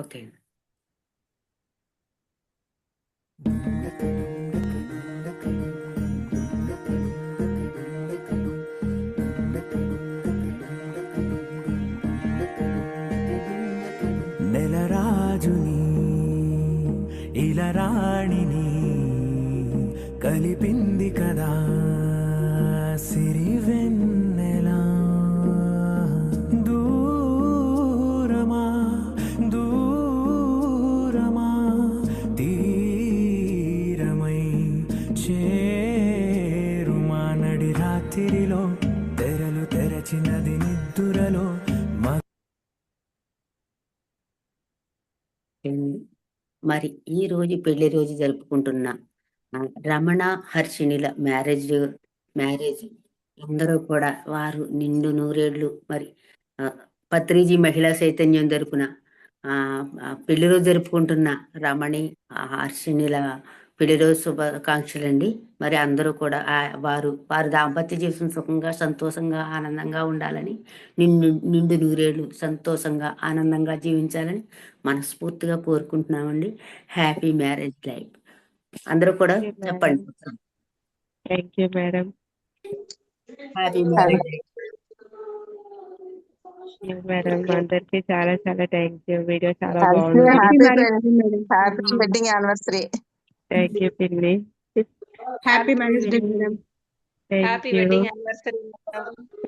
Okay. నెలరాజుని ఇలరాణిని కలిపింది కదా సిరివెన్నెలా. దూరమా దూరమా తీరమై చేరుమా నడి రాత్రిలో తెరలు తెరచినది నిద్దురలో. మరి ఈ రోజు పెళ్లి రోజు జరుపుకుంటున్న రమణ హర్షిణిల మ్యారేజ్ అందరూ కూడా వారు నిండు నూరేళ్లు మరి పత్రిజీ మహిళా చైతన్యం తరపున పెళ్లి రోజు జరుపుకుంటున్న రమణి హర్షిణిల పెళ్లి రోజు శుభాకాంక్షలండి. మరి అందరూ కూడా వారు దాంపత్య జీవితం సుఖంగా సంతోషంగా ఆనందంగా ఉండాలని, నిండు నూరేళ్లు సంతోషంగా ఆనందంగా జీవించాలని మనస్ఫూర్తిగా కోరుకుంటున్నామండి. Happy marriage life. అందరూ కూడా చెప్పండి. Thank you madam. Happy marriage madam అందరికి చాలా చాలా థ్యాంక్ యూ. వీడియో చాలా హ్యాపీ బాగుంది. Wedding anniversary. థ్యాంక్ యూ పిన్ని. Happy marriage day madam. Thank you.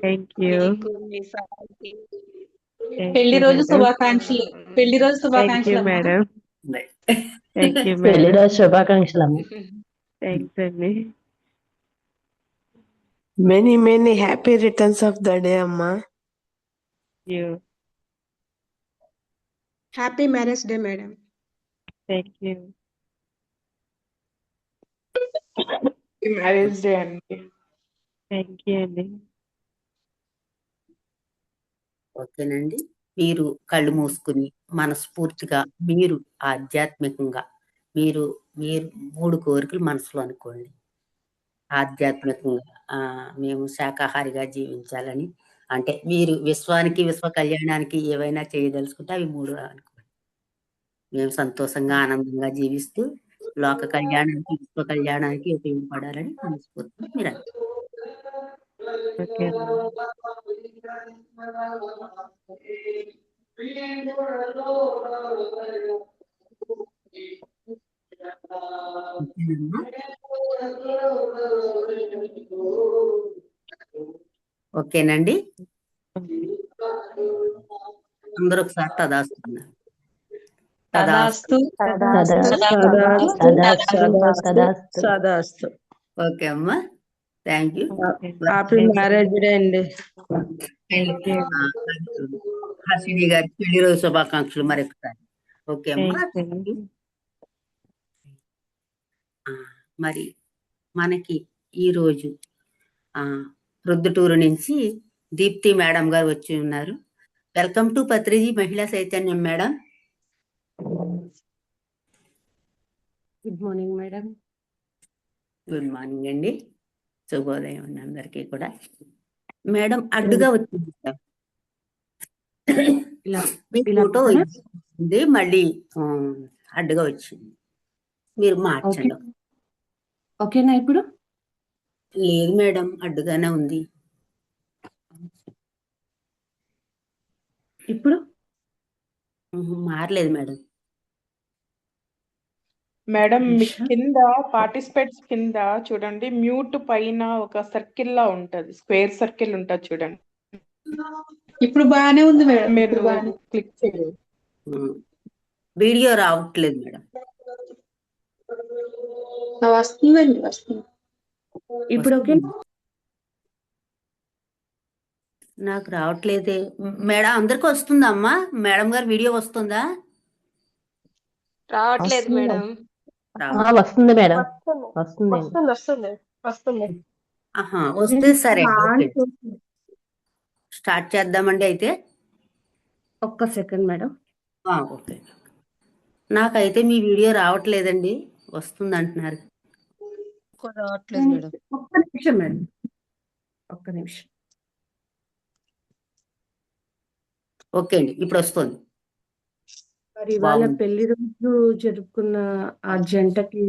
Thank you. పెళ్లి రోజు శుభాకాంక్షలు. పెళ్లి రోజు థ్యాంక్ యూ శుభాకాంక్షలు మేడం. థ్యాంక్ యూ పెళ్లి మేడం. రోజు శుభాకాంక్షలు అమ్మ. థ్యాంక్స్ అండి. Many happy returns of the day, Amma. You. Happy marriage day madam. Thank you. Marriage day అండి. థ్యాంక్ యూ అండి. ఓకేనండి. మీరు కళ్ళు మూసుకుని మనస్ఫూర్తిగా మీరు ఆధ్యాత్మికంగా మీరు 3 కోరికలు మనసులో అనుకోండి. ఆధ్యాత్మికంగా మేము శాకాహారిగా జీవించాలని, అంటే మీరు విశ్వానికి విశ్వ కళ్యాణానికి ఏవైనా చేయదలుచుకుంటే అవి 3 అనుకోండి. మేము సంతోషంగా ఆనందంగా జీవిస్తూ లోక కళ్యాణానికి విశ్వ కళ్యాణానికి ఉపయోగపడాలని మనస్ఫూర్తిగా మీరు ఓకే అండి. ఓకేనండి. అందరూ ఒకసారి తదాస్తున్నారు. తదాస్తు. సదాస్తు. ఓకే అమ్మా, thank you. Happy marriage day అండి. హర్షిణి గారి పెళ్లి రోజు శుభాకాంక్షలు మరొకసారి. ఓకే అమ్మా. మరి మనకి ఈరోజు ప్రొద్దుటూరు నుంచి దీప్తి మేడం గారు వచ్చి ఉన్నారు. వెల్కమ్ టు పత్రిజీ మహిళా చైతన్యం madam. Good morning madam. Good morning అండి. శుభోదయం అండి అందరికీ కూడా. మేడం అడ్డుగా వచ్చింది సార్, ఫోటో వచ్చింది, మళ్ళీ అడ్డుగా వచ్చింది. మీరు మార్చండి. ఓకేనా ఇప్పుడు? లేదు మేడం, అడ్డుగానే ఉంది. ఇప్పుడు మారలేదు మేడం. మేడం కింద పార్టిసిపేట్స్ కింద చూడండి, మ్యూట్ పైన ఒక సర్కిల్ లా ఉంటది, స్క్వేర్ సర్కిల్ ఉంటది చూడండి. ఇప్పుడు బాగానే ఉంది మేడం. మీరు క్లిక్ చేయండి. వీడియో రావట్లేదు మేడం. వస్తుందండి, వస్తుంది. ఇప్పుడు ఓకే? నాకు రావట్లేదే మేడం. అందరికి వస్తుందా అమ్మా? మేడం గారు వీడియో వస్తుందా? రావట్లేదు మేడం. వస్తుంది మేడం, వస్తుంది. వస్తే సరే, స్టార్ట్ చేద్దామండి అయితే. ఒక్క సెకండ్ మేడం. ఓకే. నాకైతే మీ వీడియో రావట్లేదండి, వస్తుంది అంటున్నారు. రావట్లేదు మేడం. ఒక్క నిమిషం మేడం, ఒక్క నిమిషం. ఓకే అండి, ఇప్పుడు వస్తుంది. మరి ఇవాళ బాగుంది. పెళ్లి రోజు జరుపుకున్న ఆ జంటకి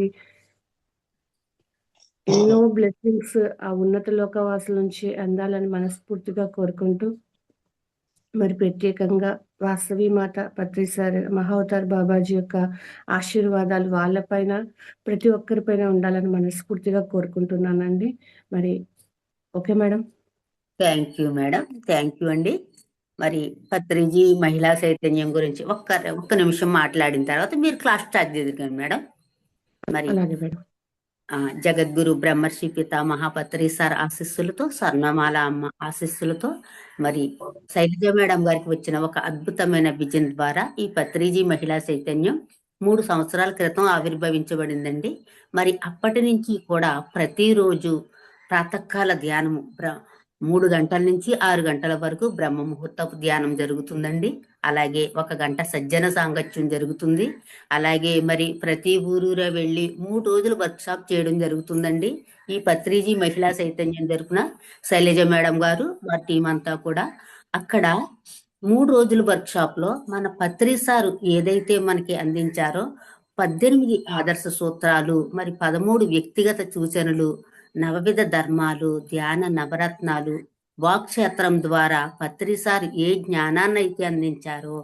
ఎన్నో బ్లెస్సింగ్స్ ఆ ఉన్నత లోకవాసుల నుంచి అందాలని మనస్ఫూర్తిగా కోరుకుంటూ మరి ప్రత్యేకంగా వాసవి మాత పత్రిసారి మహావతార్ బాబాజీ యొక్క ఆశీర్వాదాలు వాళ్ళపైన ప్రతి ఒక్కరిపైన ఉండాలని మనస్ఫూర్తిగా కోరుకుంటున్నానండి. మరి okay madam. Thank you madam, thank you అండి. మరి పత్రిజీ మహిళా చైతన్యం గురించి ఒక్క నిమిషం మాట్లాడిన తర్వాత మీరు క్లాస్ స్టార్ట్ చేద్దాం మేడం. మరి అలాగే మేడం. జగద్గురు బ్రహ్మర్షి పితామహ పత్రి సార్ ఆశీస్సులతో, స్వర్ణమాల అమ్మ ఆశీస్సులతో, మరి శైలజ మేడం గారికి వచ్చిన ఒక అద్భుతమైన విజన్ ద్వారా ఈ పత్రిజీ మహిళా చైతన్యం 3 సంవత్సరాల క్రితం ఆవిర్భవించబడిందండి. మరి అప్పటి నుంచి కూడా ప్రతిరోజు ప్రాతకాల ధ్యానము 3 గంటల నుంచి 6 గంటల వరకు బ్రహ్మ ముహూర్తపు ధ్యానం జరుగుతుందండి. అలాగే 1 గంట సజ్జన సాంగత్యం జరుగుతుంది. అలాగే మరి ప్రతి ఊరూరా వెళ్ళి 3 రోజులు వర్క్షాప్ చేయడం జరుగుతుందండి. ఈ పత్రిజీ మహిళా చైతన్యం తరపున శైలజ మేడం గారు మా టీం అంతా కూడా అక్కడ 3 రోజుల వర్క్షాప్ లో మన పత్రి సారు ఏదైతే మనకి అందించారో 18 ఆదర్శ సూత్రాలు, మరి 13 వ్యక్తిగత సూచనలు, నవవిధ ధర్మాలు, ధ్యాన నవరత్నాలు, వాక్క్షేత్రం ద్వారా పత్రిసారి ఏ జ్ఞానాన్ని అయితే అందించారో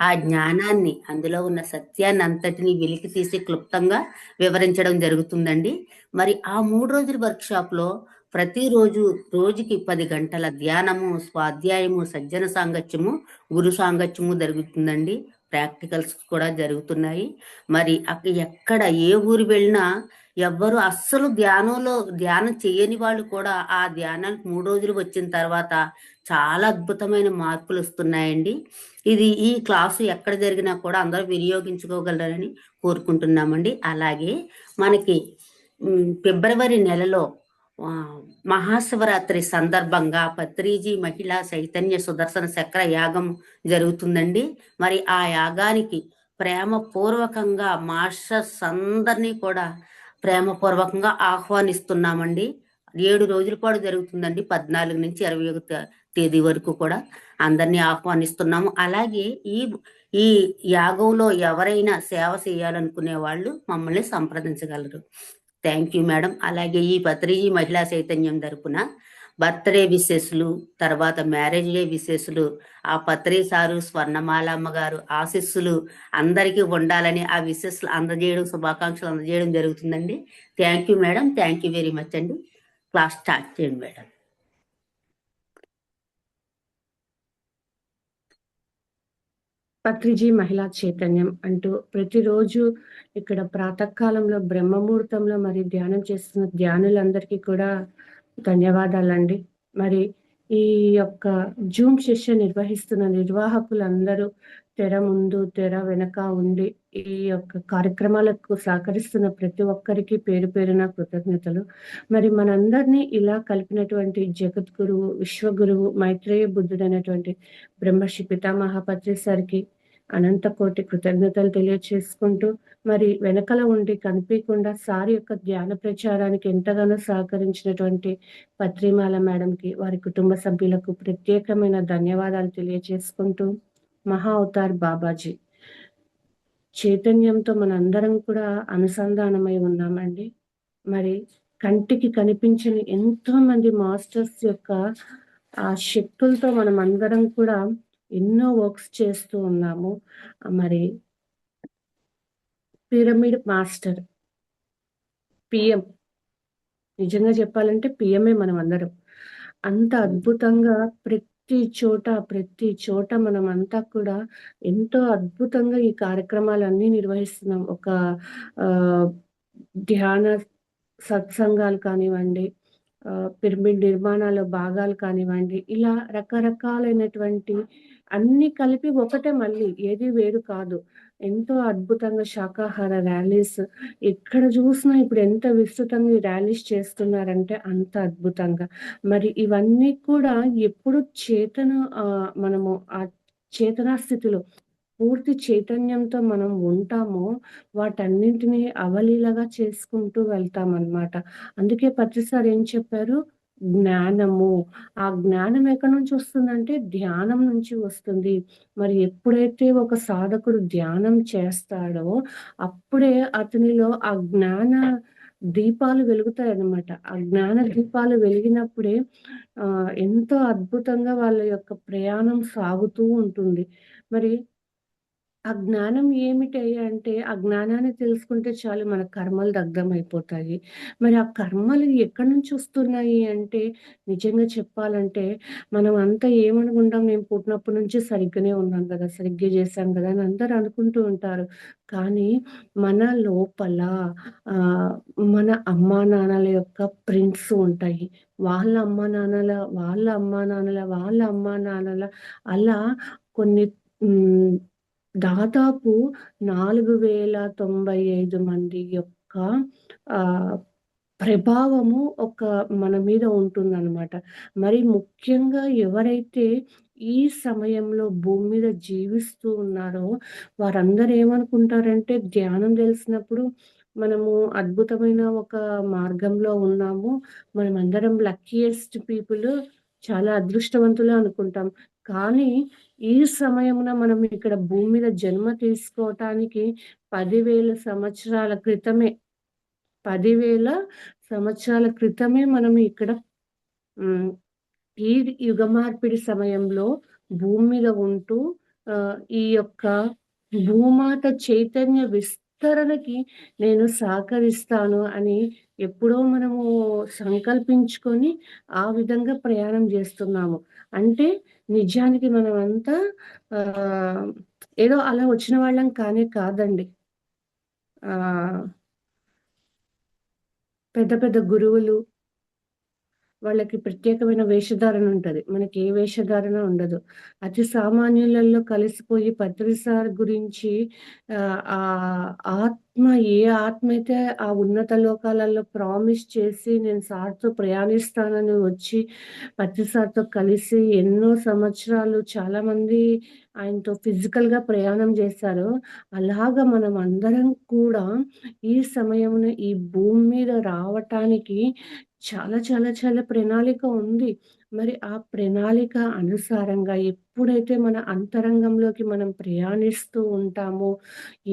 ఆ జ్ఞానాన్ని, అందులో ఉన్న సత్యాన్ని అంతటిని వెలికి తీసి క్లుప్తంగా వివరించడం జరుగుతుందండి. మరి ఆ 3 రోజుల వర్క్షాప్ లో ప్రతిరోజు రోజుకి 10 గంటల ధ్యానము, స్వాధ్యాయము, సజ్జన సాంగత్యము, గురు సాంగత్యము జరుగుతుందండి. ప్రాక్టికల్స్ కూడా జరుగుతున్నాయి. మరి ఎక్కడ ఏ ఊరు వెళ్ళినా ఎవ్వరు అస్సలు ధ్యానం చేయని వాళ్ళు కూడా ఆ ధ్యానానికి 3 రోజులు వచ్చిన తర్వాత చాలా అద్భుతమైన మార్పులు వస్తున్నాయండి. ఈ క్లాసు ఎక్కడ జరిగినా కూడా అందరూ వినియోగించుకోగలరని కోరుకుంటున్నామండి. అలాగే మనకి ఫిబ్రవరి నెలలో మహాశివరాత్రి సందర్భంగా పత్రిజీ మహిళా చైతన్య సుదర్శన చక్ర యాగం జరుగుతుందండి. మరి ఆ యాగానికి ప్రేమపూర్వకంగా మాస్టర్స్ అందరినీ కూడా ప్రేమపూర్వకంగా ఆహ్వానిస్తున్నామండి. 7 రోజుల పాటు జరుగుతుందండి. 14 నుంచి 21 తేదీ వరకు కూడా అందరినీ ఆహ్వానిస్తున్నాము. అలాగే ఈ యాగంలో ఎవరైనా సేవ చేయాలనుకునే వాళ్ళు మమ్మల్ని సంప్రదించగలరు. Thank you madam. అలాగే ఈ పత్రిజీ మహిళా చైతన్యం తరపున బర్త్డే విశేషులు, తర్వాత మ్యారేజ్ డే విశేషులు, ఆ పత్రి సారు, స్వర్ణమాలమ్మ గారు ఆశీస్సులు అందరికీ ఉండాలని ఆ విశేషాలు అందజేయడం, శుభాకాంక్షలు అందజేయడం జరుగుతుందండి. Thank you madam, thank you very much అండి. క్లాస్ స్టార్ట్ చేయండి మేడం. పత్రిజీ మహిళా చైతన్యం అంటూ ప్రతిరోజు ఇక్కడ ప్రాతకాలంలో బ్రహ్మముహూర్తంలో మరి ధ్యానం చేస్తున్న ధ్యానులందరికీ కూడా ధన్యవాదాలండి. మరి ఈ యొక్క జూమ్ సెషన్ నిర్వహిస్తున్న నిర్వాహకులందరూ తెర ముందు తెర వెనక ఉండి ఈ యొక్క కార్యక్రమాలకు సహకరిస్తున్న ప్రతి ఒక్కరికి పేరు పేరున కృతజ్ఞతలు. మరి మనందరినీ ఇలా కలిపినటువంటి జగద్గురువు, విశ్వగురువు, మైత్రేయ బుద్ధుడైనటువంటి బ్రహ్మర్షి పితామహ పత్రి సార్కి అనంత కోటి కృతజ్ఞతలు తెలియచేసుకుంటూ, మరి వెనకల ఉండి కనిపించకుండా సార్ యొక్క ధ్యాన ప్రచారానికి ఎంతగానో సహకరించినటువంటి పత్రిమాల మేడంకి, వారి కుటుంబ సభ్యులకు ప్రత్యేకమైన ధన్యవాదాలు తెలియచేసుకుంటూ, మహా అవతార్ బాబాజీ చైతన్యంతో మనందరం కూడా అనుసంధానమై ఉన్నామండి. మరి కంటికి కనిపించని ఎంతో మంది మాస్టర్స్ యొక్క ఆ శక్తులతో మనం అందరం కూడా ఎన్నో వర్క్స్ చేస్తూ ఉన్నాము. మరి పిరమిడ్ మాస్టర్ పిఎం, నిజంగా చెప్పాలంటే పిఎంఏ మనం అందరం. అంత అద్భుతంగా ప్రతి చోట మనం అంతా కూడా ఎంతో అద్భుతంగా ఈ కార్యక్రమాలన్నీ నిర్వహిస్తున్నాం. ఒక ధ్యాన సత్సంగాలు కానివ్వండి, పిరమిడ్ నిర్మాణాల భాగాలు కానివ్వండి, ఇలా రకరకాలైనటువంటి అన్ని కలిపి ఒకటే, మళ్ళీ ఏది వేరు కాదు. ఎంతో అద్భుతంగా శాకాహార ర్యాలీస్ ఎక్కడ చూసినా ఇప్పుడు ఎంత విస్తృతంగా ఈ ర్యాలీస్ చేస్తున్నారంటే అంత అద్భుతంగా. మరి ఇవన్నీ కూడా ఎప్పుడు మనము ఆ చేతనా స్థితిలో పూర్తి చైతన్యంతో మనం ఉంటామో వాటన్నింటినీ అవలీలగా చేసుకుంటూ వెళ్తామన్నమాట. అందుకే పత్రి సార్ ఏం చెప్పారు, జ్ఞానము. ఆ జ్ఞానం ఎక్కడి నుంచి వస్తుందంటే ధ్యానం నుంచి వస్తుంది. మరి ఎప్పుడైతే ఒక సాధకుడు ధ్యానం చేస్తాడో అప్పుడే అతనిలో ఆ జ్ఞాన దీపాలు వెలుగుతాయన్నమాట. ఆ జ్ఞాన దీపాలు వెలిగినప్పుడే ఎంతో అద్భుతంగా వాళ్ళ యొక్క ప్రయాణం సాగుతూ ఉంటుంది. మరి ఆ జ్ఞానం ఏమిటి అంటే, ఆ జ్ఞానాన్ని తెలుసుకుంటే చాలు మన కర్మలు దగ్ధమైపోతాయి. మరి ఆ కర్మలు ఎక్కడి నుంచి వస్తున్నాయి అంటే, నిజంగా చెప్పాలంటే, మనం అంతా ఏమనుకుంటాం, నేను పుట్టినప్పటి నుంచి సరిగ్గానే ఉన్నాను కదా! సరిగ్గా చేశాను కదా! అని అందరూ అనుకుంటూ ఉంటారు. కానీ మన లోపల ఆహ్, మన అమ్మానాన్నల యొక్క ప్రింట్స్ ఉంటాయి. వాళ్ళ అమ్మానాన్నల, వాళ్ళ అమ్మానాన్నల, వాళ్ళ అమ్మానాన్నల అలా కొన్ని హ్మ్. దాదాపు 4095 మంది యొక్క ఆహ్, ప్రభావము మన మీద ఉంటుందనమాట. మరి ముఖ్యంగా ఎవరైతే ఈ సమయంలో భూమి మీద జీవిస్తూ ఉన్నారో వారందరూ ఏమనుకుంటారంటే ధ్యానం తెలిసినప్పుడు మనము అద్భుతమైన ఒక మార్గంలో ఉన్నాము. మనమందరం లక్కీయెస్ట్ పీపుల్, చాలా అదృష్టవంతులు అనుకుంటాం. కానీ ఈ సమయమున మనం ఇక్కడ భూమి మీద జన్మ తీసుకోవటానికి 10,000 సంవత్సరాల క్రితమే 10,000 సంవత్సరాల క్రితమే మనం ఇక్కడ హ్మ్. ఈ యుగ మార్పిడి సమయంలో భూమి మీద ఉంటూ ఈ యొక్క భూమాత చైతన్య విస్తరణకి నేను సహకరిస్తాను అని ఎప్పుడో మనము సంకల్పించుకొని ఆ విధంగా ప్రయాణం చేస్తున్నాము. అంటే నిజానికి మనమంతా ఆహ్, ఏదో అలా వచ్చిన వాళ్ళం కానే కాదండి. ఆహ్, పెద్ద పెద్ద గురువులు వాళ్ళకి ప్రత్యేకమైన వేషధారణ ఉంటది. మనకి ఏ వేషధారణ ఉండదు. అతి సామాన్యులలో కలిసిపోయి పత్రిసార్ గురించి ఆత్మ ఏ ఆత్మ అయితే ఆ ఉన్నత లోకాలలో ప్రామిస్ చేసి నేను సార్‌తో ప్రయాణిస్తానని వచ్చి పత్రిసార్‌తో కలిసి ఎన్నో సంవత్సరాలు చాలామంది ఆయనతో ఫిజికల్‌గా ప్రయాణం చేశారు. అలాగా మనం అందరం కూడా ఈ సమయమున ఈ భూమి మీద రావటానికి చాలా, చాలా, చాలా ప్రణాళిక ఉంది. మరి ఆ ప్రణాళిక అనుసారంగా ఎప్పుడైతే మన అంతరంగంలోకి మనం ప్రయాణిస్తూ ఉంటామో,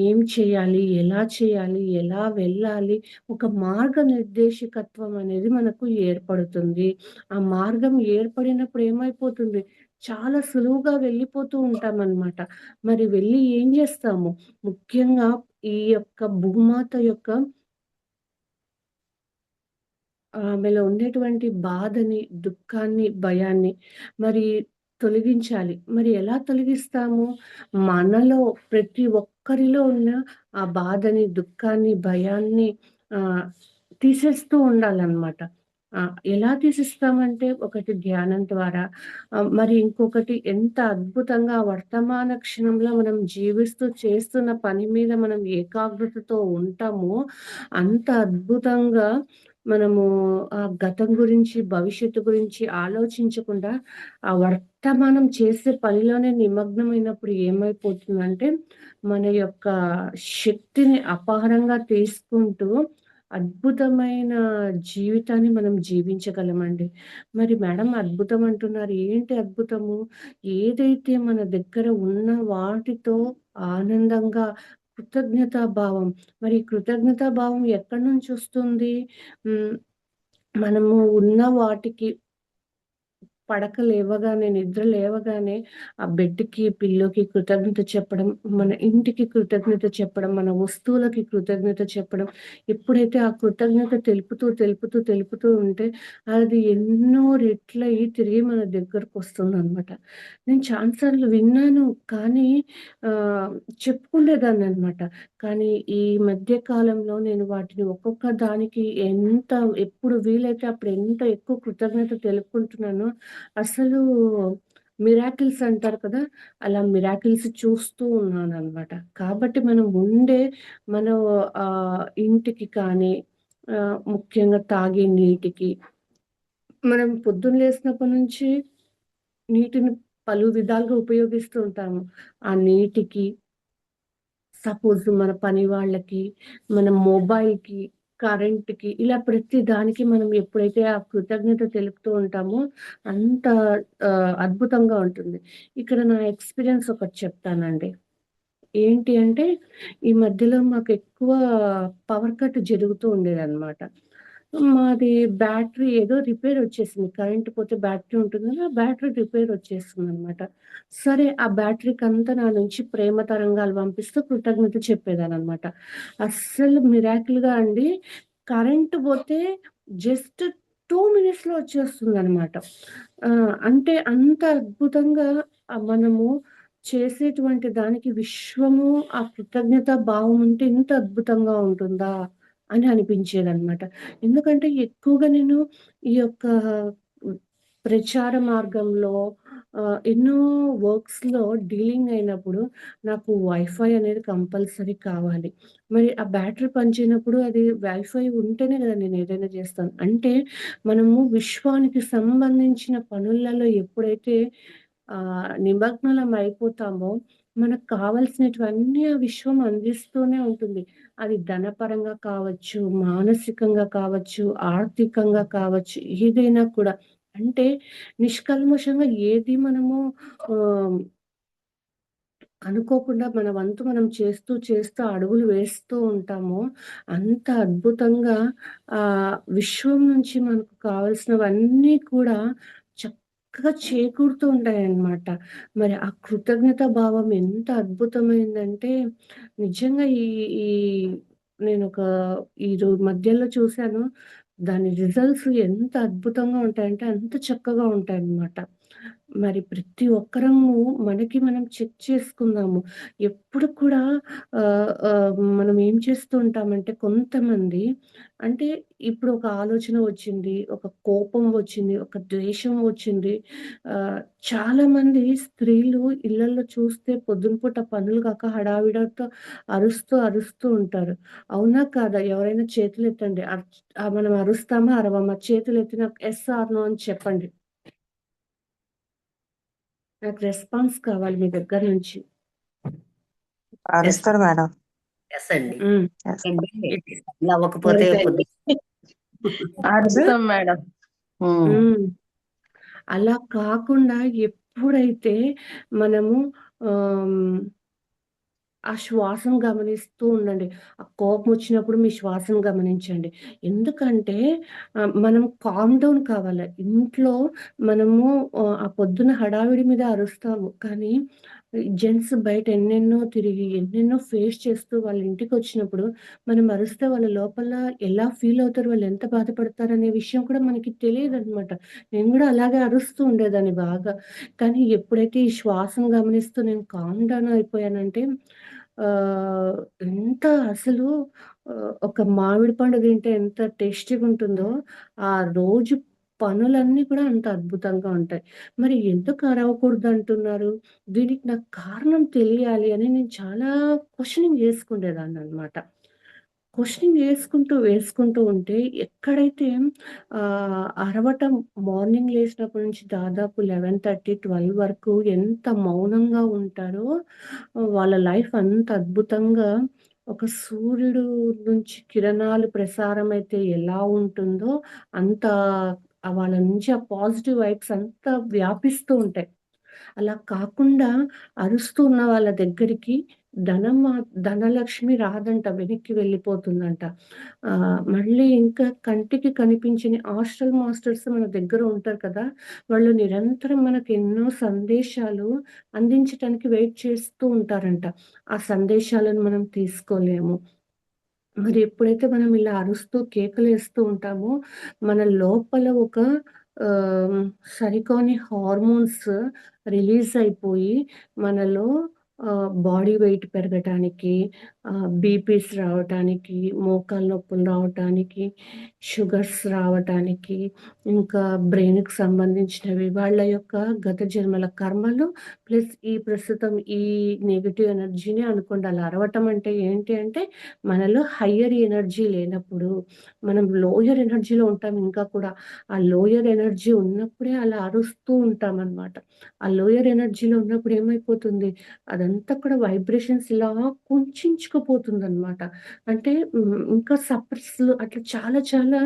ఏం చేయాలి? ఎలా చేయాలి? ఎలా వెళ్ళాలి? ఒక మార్గనిర్దేశకత్వం అనేది మనకు ఏర్పడుతుంది. ఆ మార్గం ఏర్పడినప్పుడు ఏమైపోతుంది? చాలా సులువుగా వెళ్ళిపోతూ ఉంటామనమాట. మరి వెళ్ళి ఏం జేస్తాము? ముఖ్యంగా ఈ యొక్క భూమాత యొక్క ఆమెలో ఉండేటువంటి బాధని, దుఃఖాన్ని, భయాన్ని మరి తొలగించాలి. మరి ఎలా తొలగిస్తాము? మనలో ప్రతి ఒక్కరిలో ఉన్న ఆ బాధని, దుఃఖాన్ని, భయాన్ని ఆహ్, తీసేస్తూ ఉండాలనమాట. ఎలా తీసిస్తామంటే ఒకటి ధ్యానం ద్వారా, మరి ఇంకొకటి ఎంత అద్భుతంగా వర్తమాన క్షణంలో మనం జీవిస్తూ చేస్తున్న పని మీద మనం ఏకాగ్రతతో ఉంటామో, అంత అద్భుతంగా మనము గతం గురించి, భవిష్యత్తు గురించి ఆలోచించకుండా, ఆ వర్తమానం చేసే పనిలోనే నిమగ్నమైనప్పుడు ఏమైపోతుందంటే, మన యొక్క శక్తిని అపారంగా తీసుకుంటూ, అద్భుతమైన జీవితాన్ని మనం జీవించగలమండి. మరి మేడం అద్భుతం అంటున్నారు. ఏంటి అద్భుతము? ఏదైతే మన దగ్గర ఉన్న వాటితో ఆనందంగా కృతజ్ఞతా భావం. మరి కృతజ్ఞతా భావం ఎక్కడి నుంచొస్తుంది? హ్మ్. మనము ఉన్న వాటికి పడక లేవగానే, నిద్ర లేవగానే ఆ బెడ్‌కి, పిల్లోకి కృతజ్ఞత చెప్పడం, మన ఇంటికి కృతజ్ఞత చెప్పడం, మన వస్తువులకి కృతజ్ఞత చెప్పడం. ఎప్పుడైతే ఆ కృతజ్ఞత తెలుపుతూ ఉంటే అది ఎన్నో రెట్లయి తిరిగి మన దగ్గరకొస్తుందనమాట. నేను చాలా సార్లు విన్నాను. కానీ ఆహ్, చెప్పుకునేదాన్ననమాట. కానీ ఈ మధ్య కాలంలో నేను వాటిని ఒక్కొక్క దానికి ఎప్పుడు వీలైతే అప్పుడు ఎంత ఎక్కువ కృతజ్ఞత తెలుపుకుంటున్నానో అసలు మిరాకిల్స్ అంటారు కదా! అలా మిరాకిల్స్ చూస్తూ ఉన్నాననమాట. కాబట్టి మనం ముందే మనం ఇంటికి కానీ, ముఖ్యంగా తాగే నీటికి మనం పొద్దున్న లేసినప్పటి నుంచి నీటిని పలు విధాలుగా ఉపయోగిస్తూ ఉంటాము. ఆ నీటికి సపోజ్ మన పని వాళ్ళకి, మన మొబైల్‌కి కరెంట్‌కి ఇలా ప్రతి దానికి మనం ఎప్పుడైతే ఆ కృతజ్ఞత తెలుపుతూ ఉంటామో అంత అద్భుతంగా ఉంటుంది. ఇక్కడ నా ఎక్స్‌పీరియన్స్ ఒకటి చెప్తానండి. ఏంటి అంటే ఈ మధ్యలో మాకెక్కువ పవర్ కట్ జరుగుతూ ఉండేదనమాట. మాది బ్యాటరీ ఏదో రిపేర్ వచ్చేసింది. కరెంట్ పోతే బ్యాటరీ ఉంటుంది కదా! ఆ బ్యాటరీ రిపేర్ వచ్చేసిందనమాట. సరే ఆ బ్యాటరీకంతా నా నుంచి ప్రేమ తరంగాలు పంపిస్తూ కృతజ్ఞత చెప్పేదాన్ననమాట. అస్సలు మిరాకిల్‌గా అండి కరెంట్ పోతే జస్ట్ 2 మినిట్స్‌లో వచ్చేస్తుందనమాట. అంటే అంత అద్భుతంగా మనము చేసేటువంటి దానికి విశ్వము ఆ కృతజ్ఞత భావం ఉంటే ఇంత అద్భుతంగా ఉంటుందా? అని అనిపించేదనమాట. ఎందుకంటే ఎక్కువగా నేను ఈ యొక్క హ్మ్, ప్రచార మార్గంలో ఎన్నో వర్క్స్‌లో డీలింగ్ అయినప్పుడు నాకు వైఫై అనేది కంపల్సరీ కావాలి. మరి ఆ బ్యాటరీ పనిచేయనప్పుడు అది వైఫై ఉంటేనే కదా నేను ఏదైనా చేస్తాను. అంటే మనము విశ్వానికి సంబంధించిన పనులలో ఎప్పుడైతే నిమగ్నలం అయిపోతామో మనకు కావాల్సినటువన్నీ ఆ విశ్వం అందిస్తూనే ఉంటుంది. అది ధనపరంగా కావచ్చు, మానసికంగా కావచ్చు, ఆర్థికంగా కావచ్చు, ఏదైనా కూడా. అంటే నిష్కల్మషంగా ఏది మనము ఆహ్, అనుకోకుండా మన వంతు మనం చేస్తూ అడుగులు వేస్తూ ఉంటామో, అంత అద్భుతంగా విశ్వం నుంచి మనకు కావాల్సినవన్నీ కూడా చక్కగా చేకూరుతూ ఉంటాయన్నమాట. మరి ఆ కృతజ్ఞత భావం ఎంత అద్భుతమైందంటే, నిజంగా ఈ ఈ నేనొక మధ్యలో చూసాను. దాని రిజల్ట్స్ ఎంత అద్భుతంగా ఉంటాయంటే, అంత చక్కగా ఉంటాయన్నమాట. మరి ప్రతి ఒక్కరము మనకి మనం చెక్ చేసుకుందాము. ఎప్పుడు కూడా మనం ఏం చేస్తూ ఉంటామంటే కొంతమంది అంటే ఇప్పుడు ఒక ఆలోచన వచ్చింది, ఒక కోపం వచ్చింది, ఒక ద్వేషం వచ్చింది. ఆహ్, చాలామంది స్త్రీలు ఇళ్లల్లో చూస్తే పొద్దున పూట పనులు కాక హడావిడితో అరుస్తూ ఉంటారు. అవునా? కాదా? ఎవరైనా చేతులెత్తండి. మనం అరుస్తామా? అరవమా? చేతులెత్తి నాకు యెస్ ఆర్ నో అని చెప్పండి. నాకు రెస్పాన్స్ కావాలి మీ దగ్గర నుంచి. యెస్. అరుస్తారు మేడం. యెస్ అండి. హ్మ్. Yes. ఏంటి ఇలా అవ్వకపోతే పొద్దు అరుస్తాం మేడం. హ్మ్. అలా కాకుండా ఎప్పుడైతే మనము ఆహ్, ఆ శ్వాసను గమనిస్తూ ఉండండి. ఆ కోపమొచ్చినప్పుడు మీ శ్వాసను గమనించండి. ఎందుకంటే మనం కామ్ డౌన్ కావాలి. ఇంట్లో మనము ఆ పొద్దున హడావిడి మీద అరుస్తాము. కానీ జెంట్స్ బయట ఎన్నెన్నో తిరిగి, ఎన్నెన్నో ఫేస్ చేస్తూ వాళ్ళ ఇంటికొచ్చినప్పుడు మనం అరిస్తే వాళ్ళ లోపల ఎలా ఫీల్ అవుతారు, వాళ్ళు ఎంత బాధపడతారనే విషయం కూడా మనకి తెలీదనమాట. నేను గూడా అలాగే అరుస్తూ ఉండేదాన్ని బాగా. కానీ ఎప్పుడైతే ఈ శ్వాసను గమనిస్తూ నేను కామ్ డౌన్ అయిపోయానంటే ఆహ్, ఎంత అసలు ఒక మామిడి పండు తింటే ఎంత టేస్టీగుంటుందో, ఆ రోజు పనులన్నీ కూడా అంత అద్భుతంగా ఉంటాయి. మరి ఎందుకు అరవకూడదంటున్నారు? దీనికి నాకు కారణం తెలియాలి అని నేను చాలా క్వెషనింగ్ చేసుకునేదాన్ననమాట. క్వెషనింగ్ వేసుకుంటూ ఉంటే ఎక్కడైతే అరవటం మార్నింగ్ లేసినప్పటి నుంచి దాదాపు 11:30, 12 వరకు ఎంత మౌనంగా ఉంటారో వాళ్ళ లైఫ్ అంత అద్భుతంగా ఒక సూర్యుడు నుంచి కిరణాలు ప్రసారమైతే ఎలా ఉంటుందో అంత వాళ్ళ నుంచి ఆ పాజిటివ్ వైబ్స్ అంతా వ్యాపిస్తూ ఉంటాయి. అలా కాకుండా అరుస్తూ ఉన్న వాళ్ళ దగ్గరికి ధనలక్ష్మి రాదంట. వెనక్కి వెళ్ళిపోతుందంట. మళ్ళీ ఇంకా కంటికి కనిపించని హాస్టల్ మాస్టర్స్ మన దగ్గర ఉంటారు కదా! వాళ్ళు నిరంతరం మనకు ఎన్నో సందేశాలు అందించటానికి వెయిట్ చేస్తూ ఉంటారంట. ఆ సందేశాలను మనం తీసుకోలేము. మరి ఎప్పుడైతే మనం ఇలా అరుస్తూ కేకలేస్తూ ఉంటామో, మన లోపల ఒక ఆహ్, సరికాని హార్మోన్స్ రిలీజ్ అయిపోయి, మనలో బాడీ వెయిట్ పెరగటానికి, బీపీస్ రావటానికి, మోకాళ్ళ నొప్పులు రావటానికి, షుగర్స్ రావటానికి, ఇంకా బ్రెయిన్‌కి సంబంధించినవి, వాళ్ళ యొక్క గత జన్మల కర్మలు ప్లస్ ఈ ప్రస్తుతం ఈ నెగెటివ్ ఎనర్జీని అనుకోండి. అలా అరవటం అంటే ఏంటి అంటే మనలో హయ్యర్ ఎనర్జీ లేనప్పుడు, మనం లోయర్ ఎనర్జీలో ఉంటాం ఇంకా కూడా. ఆ లోయర్ ఎనర్జీ ఉన్నప్పుడే అలా అరుస్తూ ఉంటామనమాట. ఆ లోయర్ ఎనర్జీలో ఉన్నప్పుడు ఏమైపోతుంది, అదంతా కూడా వైబ్రేషన్స్ ఇలా కుంచించుకొని అందించుకుపోతుందనమాట. అంటే ఇంకా సప్రెస్‌లు అట్లా చాలా చాలా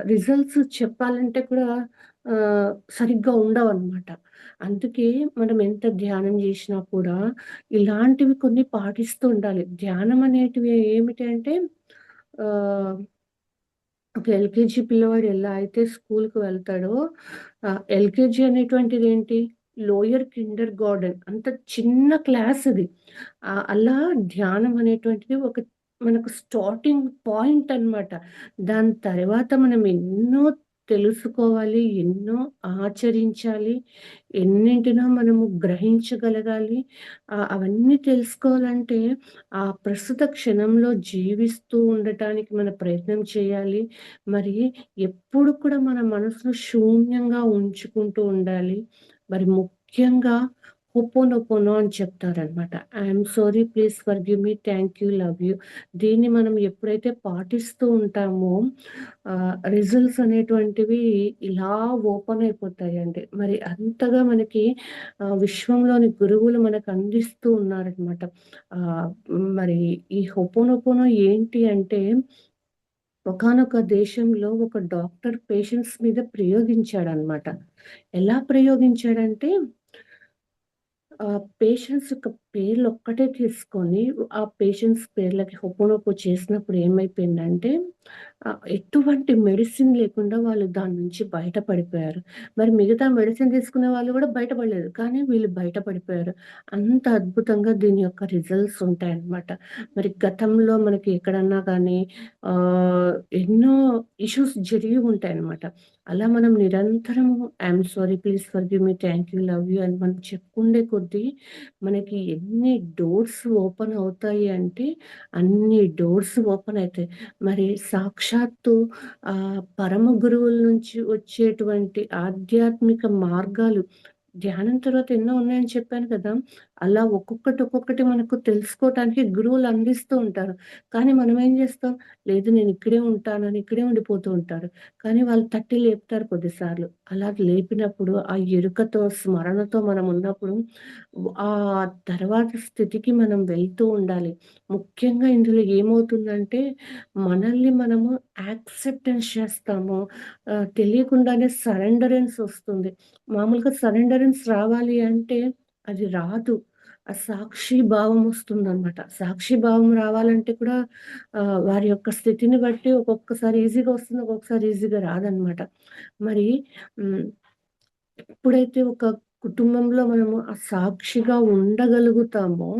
రిజల్ట్స్ చెప్పాలంటే కూడా సరిగ్గా ఉండవనమాట. అందుకే మనం ఎంత ధ్యానం జేసినా కూడా ఇలాంటివి కొన్ని పాటిస్తూ ఉండాలి. ధ్యానం అనేటివి ఏమిటి అంటే ఆహ్ ఒక ఎల్‌కేజీ పిల్లవాడు ఎలా అయితే స్కూలుకి వెళ్తాడో, ఎల్‌కేజీ అనేటువంటిదేంటి? లోయర్ కిండర్ గార్డెన్ అంత చిన్న క్లాస్ అది. అలా ధ్యానం అనేటువంటిది ఒక మనకు స్టార్టింగ్ పాయింట్ అన్నమాట. దాని తర్వాత మనం ఎన్నో తెలుసుకోవాలి, ఎన్నో ఆచరించాలి, ఎన్నింటినో మనము గ్రహించగలగాలి. అవన్నీ తెలుసుకోవాలంటే ఆ ప్రస్తుత క్షణంలో జీవిస్తూ ఉండటానికి మన ప్రయత్నం చేయాలి. మరి ఎప్పుడు కూడా మన మనసును శూన్యంగా ఉంచుకుంటూ ఉండాలి. మరి ముఖ్యంగా హోపోనోపోనో అని చెప్తారనమాట. I am sorry, please forgive me, thank you, love you. దీన్ని మనం ఎప్పుడైతే పాటిస్తూ ఉంటామో రిజల్ట్స్ అనేటువంటివి ఇలా ఓపెన్ అయిపోతాయండి. మరి అంతగా మనకి విశ్వంలోని గురువులు మనకు అందిస్తూ ఉన్నారనమాట. ఆహ్, మరి ఈ హోపోనోపోనో ఏంటి అంటే ఒకానొక దేశంలో ఒక డాక్టర్ పేషెంట్స్ మీద ప్రయోగించాడనమాట. ఎలా ప్రయోగించాడంటే పేషెంట్స్ యొక్క పేర్లొక్కటే తీసుకొని, ఆ పేషెంట్స్ పేర్లకి హొపోనొపో చేసినప్పుడు ఏమైపోయిందంటే, ఎటువంటి మెడిసిన్ లేకుండా వాళ్ళు దాని నుంచి బయట పడిపోయారు. మరి మిగతా మెడిసిన్ తీసుకునే వాళ్ళు గూడా బయటపడలేదు. కానీ వీళ్ళు బయట పడిపోయారు. అంత అద్భుతంగా దీని యొక్క రిజల్ట్స్ ఉంటాయన్నమాట. మరి గతంలో మనకి ఎక్కడన్నా గానీ ఆహ్, ఎన్నో ఇష్యూస్ జరిగి ఉంటాయన్నమాట. అలా మనం నిరంతరము I'm sorry, please forgive me, thank you, love you అని మనం చెప్పుకుండే కొద్దీ మనకి ఎన్ని డోర్స్ ఓపెన్ అవుతాయి అంటే అన్ని డోర్స్ ఓపెన్ అయితాయి. మరి సాక్షాత్తు పరమ గురువుల నుంచి వచ్చేటువంటి ఆధ్యాత్మిక మార్గాలు ధ్యానం తర్వాత ఎన్నో ఉన్నాయని చెప్పాను కదా! అలా ఒక్కొక్కటి మనకు తెలుసుకోవటానికి గురువులు అందిస్తూ ఉంటారు. కానీ మనం ఏం చేస్తాం? లేదు నేను ఇక్కడే ఉంటానని ఇక్కడే ఉండిపోతూ ఉంటారు. కానీ వాళ్ళు తట్టి లేపుతారు కొద్దిసార్లు. అలా లేపినప్పుడు ఆ ఎరుకతో, స్మరణతో మనం ఉన్నప్పుడు ఆ తర్వాత స్థితికి మనం వెళ్తూ ఉండాలి. ముఖ్యంగా ఇందులో ఏమవుతుందంటే మనల్ని మనము యాక్సెప్టెన్స్ చేస్తాము. తెలియకుండానే సరెండరెన్స్ వస్తుంది. మామూలుగా సరెండరెన్స్ రావాలి అంటే అది రాదు. ఆ సాక్షి భావం వస్తుందనమాట. సాక్షి భావం రావాలంటే కూడా వారి యొక్క స్థితిని బట్టి ఒక్కొక్కసారి ఈజీగా వస్తుంది. ఒక్కొక్కసారి ఈజీగా రాదనమాట. మరి హ్మ్. ఎప్పుడైతే ఒక కుటుంబంలో మనము ఆ సాక్షిగా ఉండగలుగుతామో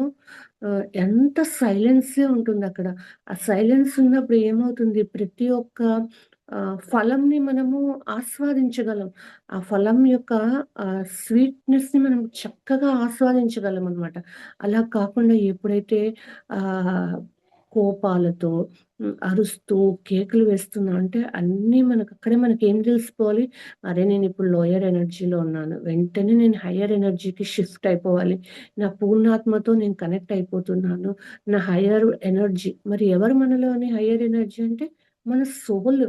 ఎంత సైలెన్సే ఉంటుందక్కడ. ఆ సైలెన్స్ ఉన్నప్పుడు ఏమవుతుంది ప్రతి ఒక్క ఫలంని మనము ఆస్వాదించగలం. ఆ ఫలం యొక్క స్వీట్‌నెస్‌ని మనం చక్కగా ఆస్వాదించగలమనమాట. అలా కాకుండా ఎప్పుడైతే ఆహ్, కోపాలతో అరుస్తూ కేకలు వేస్తున్నాం అంటే అన్నీ అక్కడే మనకేం తెలిసిపోవాలి, అరే! నేనిప్పుడు లోయర్ ఎనర్జీలో ఉన్నాను. వెంటనే నేను హైయర్ ఎనర్జీకి షిఫ్ట్ అయిపోవాలి. నా పూర్ణాత్మతో నేను కనెక్ట్ అయిపోతున్నాను. నా హైయర్ ఎనర్జీ మరి ఎవరు మనలోని హైయర్ ఎనర్జీ అంటే మన సోల్.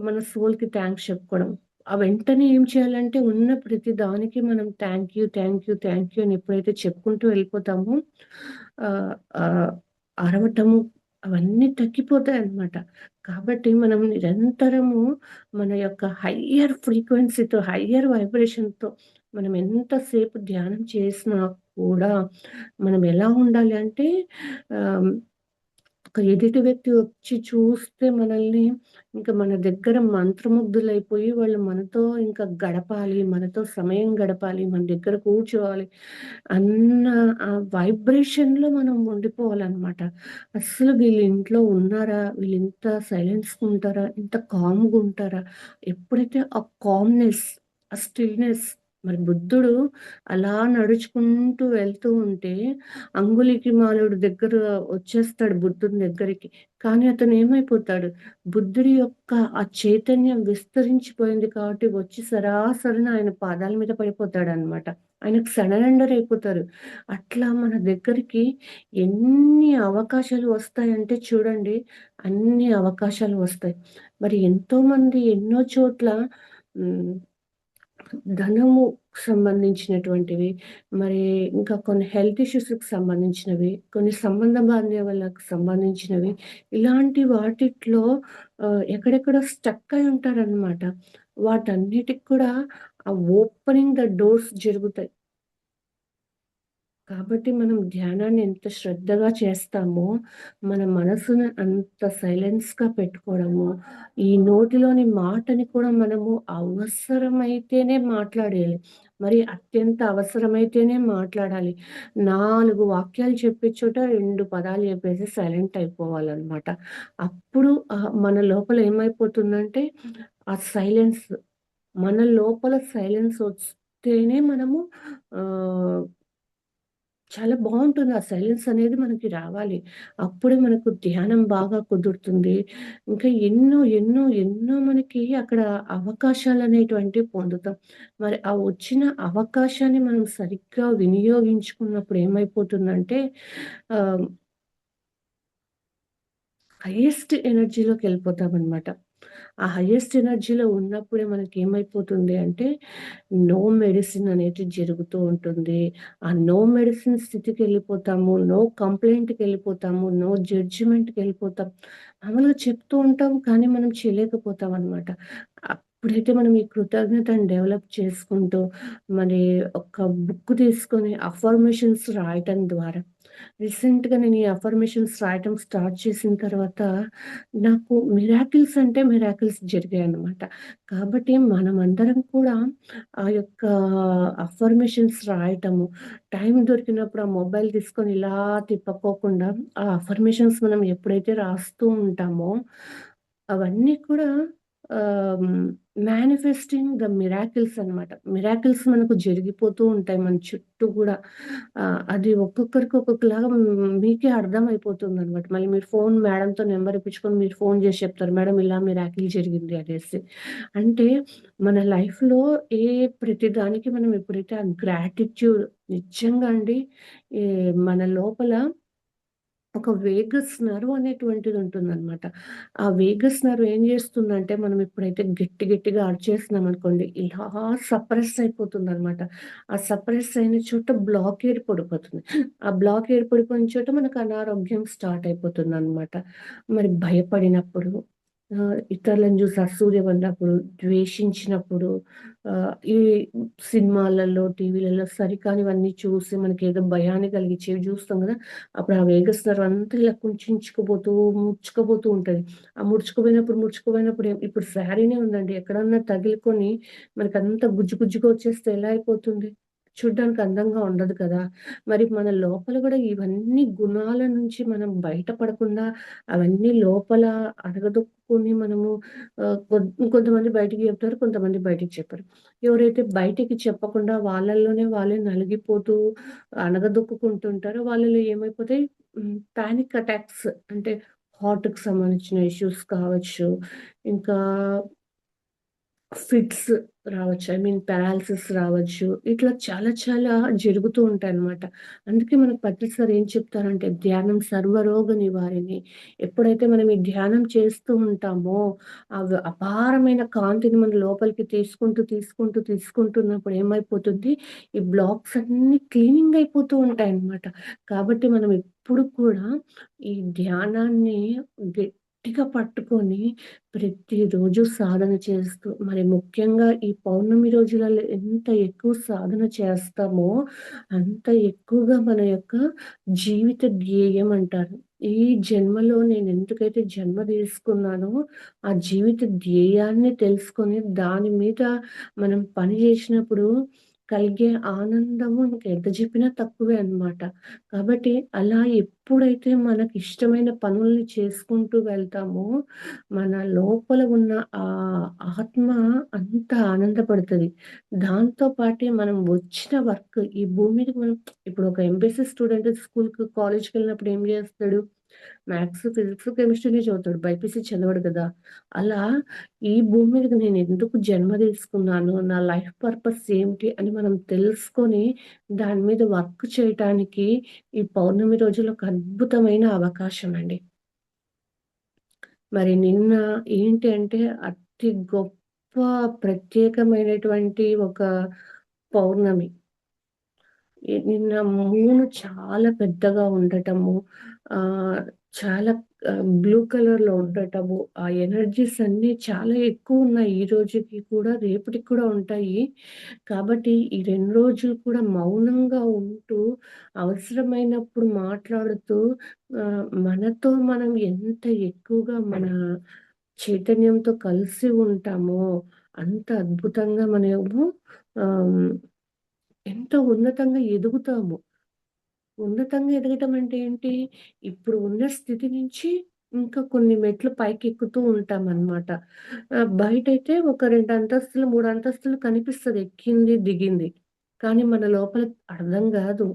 మన సోల్‌కి థాంక్స్ చెప్పుకోవడం. వెంటనే ఏం చేయాలంటే ఉన్న ప్రతి దానికి మనం thank you, thank you, thank you అని ఎప్పుడైతే చెప్పుకుంటూ వెళ్ళిపోతామో ఆహ్, ఆహ్, అరవటము అవన్నీ తగ్గిపోతాయన్నమాట. కాబట్టి మనం నిరంతరము మన యొక్క హయ్యర్ ఫ్రీక్వెన్సీతో, హయ్యర్ వైబ్రేషన్‌తో మనం ఎంతసేపు ధ్యానం చేసినా కూడా మనం ఎలా ఉండాలి అంటే ఆహ్, ఒక ఎదుటి వ్యక్తి వచ్చి చూస్తే మనల్ని ఇంక మన దగ్గర మంత్రముగ్ధులైపోయి వాళ్ళు మనతో ఇంకా గడపాలి, మనతో సమయం గడపాలి, మన దగ్గర కూర్చోవాలి అన్న ఆ వైబ్రేషన్‌లో మనం ఉండిపోవాలనమాట. అస్సలు వీళ్ళు ఇంట్లో ఉన్నారా? వీళ్ళు ఇంత సైలెన్స్‌గా ఉంటారా? ఇంత కామ్‌గా ఉంటారా? ఎప్పుడైతే ఆ కామ్‌నెస్, ఆ స్టిల్‌నెస్ మరి బుద్ధుడు అలా నడుచుకుంటూ వెళ్తూ ఉంటే అంగుళికి మాలుడు దగ్గర వచ్చేస్తాడు బుద్ధుని దగ్గరికి. కానీ అతను ఏమైపోతాడు? బుద్ధుడి యొక్క ఆ చైతన్యం విస్తరించిపోయింది కాబట్టి వచ్చి సరాసరిన ఆయన పాదాల మీద పడిపోతాడనమాట. ఆయనకు సరెండర్ అయిపోతారు. అట్లా మన దగ్గరికి ఎన్ని అవకాశాలు వస్తాయంటే చూడండి, అన్ని అవకాశాలు వస్తాయి. మరి ఎంతోమంది ఎన్నో చోట్ల హ్మ్. ధనము సంబంధించినటువంటివి, మరి ఇంకా కొన్ని హెల్త్ ఇష్యూస్‌కి సంబంధించినవి, కొన్ని సంబంధ బాంధవ్యాలకు సంబంధించినవి, ఇలాంటి వాటిట్లో ఎక్కడెక్కడో స్టక్ అయి ఉంటారనమాట. వాటన్నిటికి కూడా ఆ ఓపెనింగ్ ద డోర్స్ జరుగుతాయి. కాబట్టి మనం ధ్యానాన్ని ఎంత శ్రద్ధగా చేస్తామో, మన మనసుని అంత సైలెన్స్‌గా పెట్టుకోవడము, ఈ నోటిలోని మాటని కూడా మనము అవసరమైతేనే మాట్లాడేయాలి. మరి అత్యంత అవసరమైతేనే మాట్లాడాలి. 4 వాక్యాలు చెప్పే చోట 2 పదాలు చెప్పేసి సైలెంట్ అయిపోవాలనమాట. అప్పుడు మన లోపల ఏమైపోతుందంటే, ఆ సైలెన్స్ మన లోపల సైలెన్స్ వస్తేనే మనము ఆహ్ చాలా బావుంటుంది. ఆ సైలెన్స్ అనేది మనకి రావాలి. అప్పుడే మనకు ధ్యానం బాగా కుదురుతుంది. ఇంకా ఎన్నో మనకి అక్కడ అవకాశాలనేటువంటివి పొందుతాం. మరి ఆ వచ్చిన అవకాశాన్ని మనం సరిగ్గా వినియోగించుకున్నప్పుడు ఏమైపోతుందంటే ఆహ్, హైయెస్ట్ ఎనర్జీలోకెళ్ళిపోతామనమాట. ఆ హైయెస్ట్ ఎనర్జీలో ఉన్నప్పుడే మనకేమైపోతుంది అంటే, నో మెడిసిన్ అనేది జరుగుతూ ఉంటుంది. ఆ నో మెడిసిన్ స్థితికెళ్ళిపోతాము. నో కంప్లెయింట్‌కెళ్ళిపోతాము. నో జడ్జిమెంట్‌కెళ్ళిపోతాం. మామూలుగా చెప్తూ ఉంటాం, కానీ మనం చేయలేకపోతామనమాట. అప్పుడైతే మనం ఈ కృతజ్ఞతను డెవలప్ చేసుకుంటూ, మరి ఒక బుక్ తీసుకొని అఫర్మేషన్స్ రాయటం ద్వారా రీసెంట్‌గా నేను ఈ అఫర్మేషన్స్ రాయటం స్టార్ట్ చేసిన తర్వాత, నాకు మిరాకిల్స్ అంటే మిరాకిల్స్ జరిగాయన్నమాట. కాబట్టి మనమందరం కూడా ఆ యొక్క అఫర్మేషన్స్ రాయటము, టైం దొరికినప్పుడు ఆ మొబైల్ తీసుకొని ఇలా తిప్పుకోకుండా, ఆ అఫర్మేషన్స్ మనం ఎప్పుడైతే రాస్తూ ఉంటామో, అవన్నీ కూడా ఆహ్, మేనిఫెస్టింగ్ ద మిరాకిల్స్ అన్నమాట. మిరాకిల్స్ మనకు జరిగిపోతూ ఉంటాయి మన చుట్టూ గూడా. అది ఒక్కొక్కరికి ఒక్కొక్కలాగా మీకే అర్థమైపోతుందనమాట. మళ్ళీ మీరు ఫోన్ మేడంతో నంబర్ ఇప్పించుకొని మీరు ఫోన్ చేసి చెప్తారు. మేడం ఇలా మిరాకిల్ జరిగింది అనేసి. అంటే మన లైఫ్‌లో ప్రతి దానికి మనం ఎప్పుడైతే ఆ గ్రాటిట్యూడ్ నిజంగా అండి ఈ మన లోపల ఒక వేగస్ నర్వ్ అనేటువంటిది ఉంటుందనమాట. ఆ వేగస్ నర్వ్ ఏం చేస్తుందంటే, మనం ఎప్పుడైతే గట్టిగా అరిచేసినామనుకోండి, ఇలా సప్రెస్ అయిపోతుందనమాట. ఆ సప్రెస్ అయిన చోట బ్లాక్ ఏర్పడిపోతుంది. ఆ బ్లాక్ ఏర్పడిపోయిన చోట మనకు అనారోగ్యం స్టార్ట్ అయిపోతుందనమాట. మరి భయపడినప్పుడు, ఇతరులను చూసి అసూయ పడినప్పుడు, ద్వేషించినప్పుడు, ఈ సినిమాలలో, టీవీలలో సరికానివన్నీ చూసి మనకేదో భయాన్ని కలిగించేవి చూస్తాం గదా! అప్పుడు ఆ వేగస్ నర్వ్ అంతా ఇలా కుంచించుకుపోతూ, ముడుచుకుపోతూ ఉంటది. ఆ ముడుచుకుపోయినప్పుడు ఇప్పుడు శారీనే ఉందండి. ఎక్కడన్నా తగిలికొని మనకంతా గుజ్జుగా వచ్చేస్తే ఎలా అయిపోతుంది? చూడ్డానికి అందంగా ఉండదు కదా! మరి మన లోపల గూడా ఇవన్నీ గుణాల నుంచి మనం బయట పడకుండా, అవన్నీ లోపల అణగదొక్కుకొని మనము కొంతమంది బయటికి చెప్తారు. కొంతమంది బయటికి చెప్పరు. ఎవరైతే బయటికి చెప్పకుండా వాళ్ళలోనే వాళ్ళే నలిగిపోతూ అణగదొక్కుకుంటుంటారో వాళ్ళలో ఏమైపోతాయి పానిక్ అటాక్స్ అంటే హార్ట్‌కి సంబంధించిన ఇష్యూస్ కావచ్చు. ఇంకా ఫిట్స్ రావచ్చు. ఐ మీన్ పారాలిసిస్ రావచ్చు. ఇట్లా చాలా జరుగుతూ ఉంటాయన్నమాట. అందుకే మనకు ప్రతిసారి ఏం చెప్తారంటే ధ్యానం సర్వరోగ నివారిణి. ఎప్పుడైతే మనం ఈ ధ్యానం చేస్తూ ఉంటామో, అపారమైన కాంతిని మన లోపలికి తీసుకుంటున్నప్పుడు ఏమైపోతుంది, ఈ బ్లాక్స్ అన్నీ క్లీనింగ్ అయిపోతూ ఉంటాయన్నమాట. కాబట్టి మనం ఎప్పుడు కూడా ఈ ధ్యానాన్ని గట్టిగా పట్టుకొని ప్రతిరోజు సాధన చేస్తూ, మరి ముఖ్యంగా ఈ పౌర్ణమి రోజులలో ఎంత ఎక్కువ సాధన చేస్తామో, అంత ఎక్కువగా మన యొక్క జీవిత ధ్యేయం అంటారు. ఈ జన్మలో నేనెందుకైతే జన్మ తీసుకున్నానో, ఆ జీవిత ధ్యేయాన్ని తెలుసుకొని, దాని మీద మనం పని చేసినప్పుడు కలిగే ఆనందము ఇంకెంత చెప్పినా తక్కువే అన్నమాట. కాబట్టి అలా ఎప్పుడైతే మనకిష్టమైన పనుల్ని చేసుకుంటూ వెళ్తామో, మన లోపల ఉన్న ఆత్మ అంతా ఆనందపడతది. దాంతో పాటే మనం వచ్చిన వర్క్ ఈ భూమి మీదకి మనం ఇప్పుడు ఒక ఎంపీసీ స్టూడెంట్ స్కూల్‌కి, కాలేజ్‌కెళ్ళినప్పుడు ఏం జేస్తాడు? మ్యాథ్స్, ఫిజిక్స్, కెమిస్ట్రీనే చదువుతాడు. బైపీసీ చదవడు గదా! అలా ఈ భూమి మీదకి నేనెందుకు జన్మ తీసుకున్నాను? నా లైఫ్ పర్పస్ ఏంటి? అని మనం తెలుసుకొని దాని మీద వర్క్ చేయటానికి ఈ పౌర్ణమి రోజులు ఒక అద్భుతమైన అవకాశం అండి. మరి నిన్న ఏంటి అంటే, అతి గొప్ప ప్రత్యేకమైనటువంటి ఒక పౌర్ణమి. నిన్న మూన్ చాలా పెద్దగా ఉండటము, చాలా బ్లూ కలర్‌లో ఉండటము, ఆ ఎనర్జీస్ అన్నీ చాలా ఎక్కువున్నాయి. ఈ రోజుకి కూడా, రేపటికి కూడా ఉంటాయి. కాబట్టి ఈ 2 రోజులు కూడా మౌనంగా ఉంటూ, అవసరమైనప్పుడు మాట్లాడుతూ, మనతో మనం ఎంత ఎక్కువగా మన చైతన్యంతో కలిసి ఉంటామో, అంత అద్భుతంగా మనము ఆహ్, ఎంతో ఉన్నతంగా ఎదుగుతాము. ఉన్నతంగా ఎదగటం అంటే ఏంటి? ఇప్పుడు ఉన్న స్థితి నుంచి ఇంకా కొన్ని మెట్లు పైకెక్కుతూ ఉంటామనమాట. బయటైతే ఒక 2 అంతస్తులు, 3 అంతస్తులు కనిపిస్తది ఎక్కింది, దిగింది. కానీ మన లోపల అర్థం గాదు.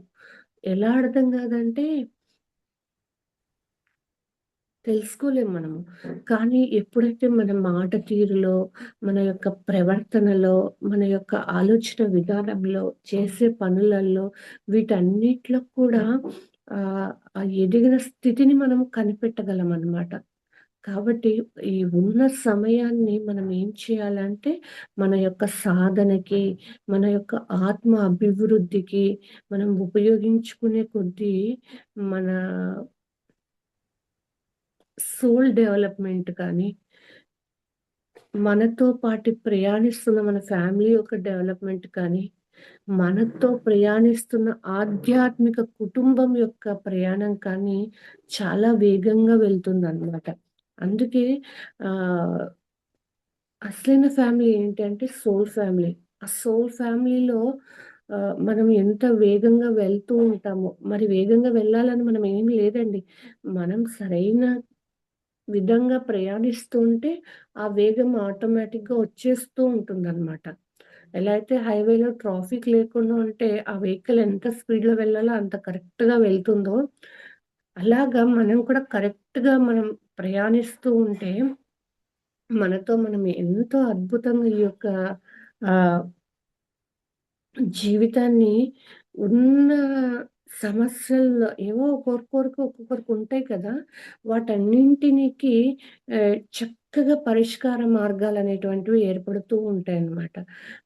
ఎలా అర్థం గాదంటే తెలుసుకోలేం మనము. కానీ ఎప్పుడైతే మన మాట తీరులో, మన యొక్క ప్రవర్తనలో, మన యొక్క ఆలోచన విధానంలో, చేసే పనులలో, వీటన్నిటిలో కూడా ఆ ఎదిగిన స్థితిని మనం కనిపెట్టగలమనమాట. కాబట్టి ఈ ఉన్న సమయాన్ని మనం ఏం చేయాలంటే, మన యొక్క సాధనకి, మన యొక్క ఆత్మ అభివృద్ధికి మనం ఉపయోగించుకునే కొద్దీ మన సోల్ డెవలప్‌మెంట్ కానీ, మనతో పాటు ప్రయాణిస్తున్న మన ఫ్యామిలీ యొక్క డెవలప్‌మెంట్ కానీ, మనతో ప్రయాణిస్తున్న ఆధ్యాత్మిక కుటుంబం యొక్క ప్రయాణం కానీ చాలా వేగంగా వెళ్తుందనమాట. అందుకే ఆహ్, అసలైన ఫ్యామిలీ ఏంటి అంటే సోల్ ఫ్యామిలీ. ఆ సోల్ ఫ్యామిలీలో మనం ఎంత వేగంగా వెళ్తూ ఉంటామో, మరి వేగంగా వెళ్ళాలని మనం ఏమి లేదండి. మనం సరైన విధంగా ప్రయాణిస్తూ ఉంటే, ఆ వేగం ఆటోమేటిక్‌గా వచ్చేస్తూ ఉంటుందనమాట. ఎలా అయితే హైవేలో ట్రాఫిక్ లేకుండా ఉంటే, ఆ వెహికల్ ఎంత స్పీడ్‌లో వెళ్ళాలో అంత కరెక్ట్‌గా వెళ్తుందో, అలాగా మనం కూడా కరెక్ట్‌గా మనం ప్రయాణిస్తూ ఉంటే, మనతో మనం ఎంతో అద్భుతంగా ఈ యొక్క ఆహ్ జీవితాన్ని ఉన్న సమస్యల్లో ఏవో ఒక్కొక్కరికి ఉంటాయి కదా! వాటన్నింటినికి చక్కగా పరిష్కార మార్గాలనేటువంటివి ఏర్పడుతూ ఉంటాయన్నమాట.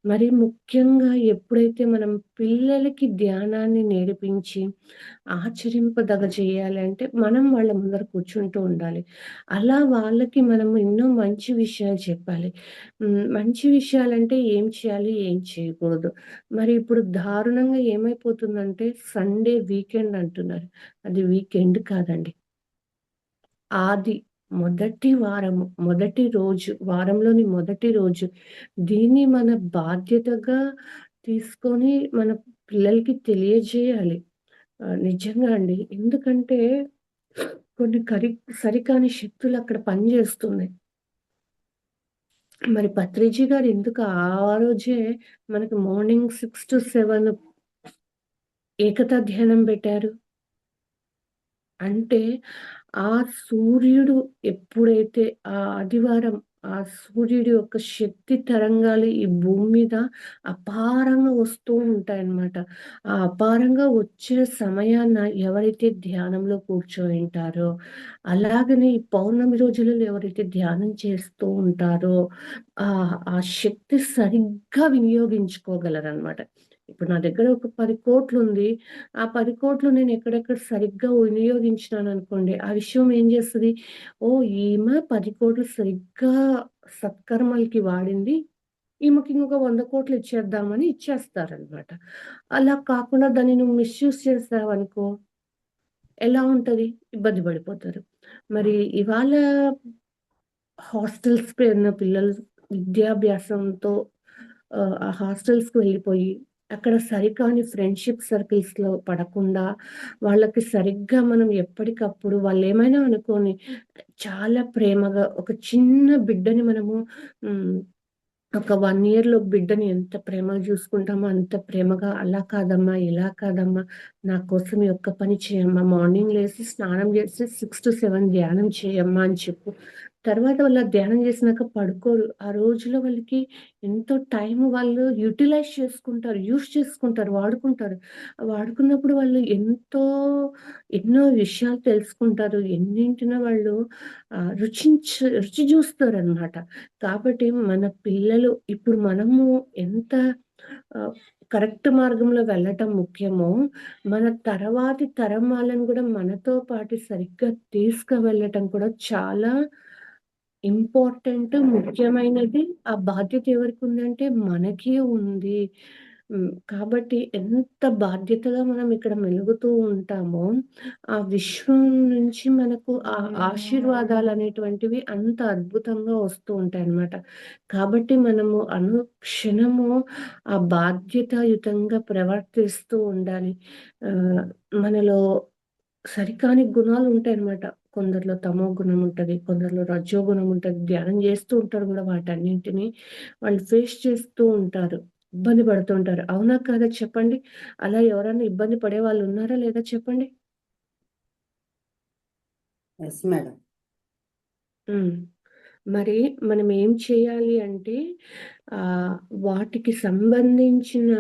మరి ముఖ్యంగా ఎప్పుడైతే మనం పిల్లలకి ధ్యానాన్ని నేర్పించి, ఆచరింపదగ చేయాలి అంటే, మనం వాళ్ళ ముందర కూర్చుంటూ ఉండాలి. అలా వాళ్ళకి మనం ఎన్నో మంచి విషయాలు చెప్పాలి. మంచి విషయాలంటే ఏం చేయాలి? ఏం చేయకూడదు? మరి ఇప్పుడు దారుణంగా ఏమైపోతుందంటే సండే వీకెండ్ అంటున్నారు. అది వీకెండ్ కాదండి. ఆది మొదటి వారము, మొదటి రోజు, వారంలోని మొదటి రోజు. దీన్ని మన బాధ్యతగా తీసుకొని మన పిల్లలకి తెలియజేయాలి. నిజంగా అండి. ఎందుకంటే కొన్ని సరికాని శక్తులు అక్కడ పనిచేస్తున్నాయి. మరి పత్రిజీ గారు ఎందుకు ఆ రోజే మనకు మార్నింగ్ 6-7 ఏకతా ధ్యానం పెట్టారు? అంటే ఆ సూర్యుడు ఎప్పుడైతే ఆ ఆదివారం ఆ సూర్యుడి యొక్క శక్తి తరంగాలు ఈ భూమి మీద అపారంగా వస్తూ ఉంటాయన్నమాట. ఆ అపారంగా వచ్చే సమయాన ఎవరైతే ధ్యానంలో కూర్చోయింటారో, అలాగనే ఈ పౌర్ణమి రోజులలో ఎవరైతే ధ్యానం చేస్తూ ఉంటారో, ఆ శక్తి సరిగ్గా వినియోగించుకోగలరనమాట. ఇప్పుడు నా దగ్గర ఒక 10,00,00,000 ఉంది. ఆ 10,00,00,000 నేను ఎక్కడెక్కడ సరిగ్గా వినియోగించినాననుకోండి, ఆ విషయం ఏం చేస్తది, ఓహ్! ఈమె 10,00,00,000 సరిగ్గా సత్కర్మలకి వాడింది. ఈమెకి ఇంకొక 100,00,00,000 ఇచ్చేద్దామని ఇచ్చేస్తారనమాట. అలా కాకుండా దాన్ని నువ్వు మిస్‌యూజ్ చేసావనుకో ఎలా ఉంటది? ఇబ్బంది పడిపోతారు. మరి ఇవాళ హాస్టల్స్‌కి వెళ్ళిన పిల్లలు విద్యాభ్యాసంతో ఆ హాస్టల్స్‌కి వెళ్ళిపోయి, అక్కడ సరికాని ఫ్రెండ్‌షిప్ సర్కిల్స్‌లో పడకుండా, వాళ్ళకి సరిగ్గా మనం ఎప్పటికప్పుడు వాళ్ళేమైనా అనుకోని, చాలా ప్రేమగా ఒక చిన్న బిడ్డని మనము హ్మ్. ఒక 1 ఇయర్‌లో బిడ్డని ఎంత ప్రేమగా చూసుకుంటామో, అంత ప్రేమగా అలా కాదమ్మా, ఇలా కాదమ్మా, నా కోసం ఈ ఒక్క పని చేయమ్మా, మార్నింగ్ లేసి స్నానం చేసి 6-7 ధ్యానం చేయమ్మా అని చెప్పు. తర్వాత వాళ్ళు ఆ ధ్యానం చేసినాక పడుకోరు. ఆ రోజులో వాళ్ళకి ఎంతో టైం వాళ్ళు యుటిలైజ్ చేసుకుంటారు. యూజ్ చేసుకుంటారు, వాడుకుంటారు. వాడుకున్నప్పుడు వాళ్ళు ఎన్నో విషయాలు తెలుసుకుంటారు. ఎన్నింటినో వాళ్ళు రుచి చూస్తారనమాట. కాబట్టి మన పిల్లలు ఇప్పుడు మనము ఎంత కరెక్ట్ మార్గంలో వెళ్ళటం ముఖ్యమో, మన తర్వాతి తరం వాళ్ళని కూడా మనతో పాటు సరిగ్గా తీసుకువెళ్ళటం కూడా చాలా ఇంపార్టెంట్, ముఖ్యమైనది. ఆ బాధ్యత ఎవరికుందంటే మనకే ఉంది. కాబట్టి ఎంత బాధ్యతగా మనం ఇక్కడ మెలుగుతూ ఉంటామో, ఆ విశ్వం నుంచి మనకు ఆ ఆశీర్వాదాలనేటువంటివి అంత అద్భుతంగా వస్తూ ఉంటాయన్నమాట. కాబట్టి మనము అనుక్షణము ఆ బాధ్యతాయుతంగా ప్రవర్తిస్తూ ఉండాలి. మనలో సరికాని గుణాలుంటాయన్నమాట. కొందరిలో తమో గుణం ఉంటది. కొందరిలో రజో గుణం ఉంటది. ధ్యానం చేస్తూ ఉంటారు గూడా వాటన్నింటిని. వాళ్ళు ఫేస్ చేస్తూ ఉంటారు. ఇబ్బంది పడుతూ ఉంటారు. అవునా? కాదా? చెప్పండి. అలా ఎవరైనా ఇబ్బంది పడేవాళ్ళు ఉన్నారా? లేదా? చెప్పండి. Yes madam. హ్మ్. మరి మనం ఏం చేయాలి అంటే వాటికి సంబంధించిన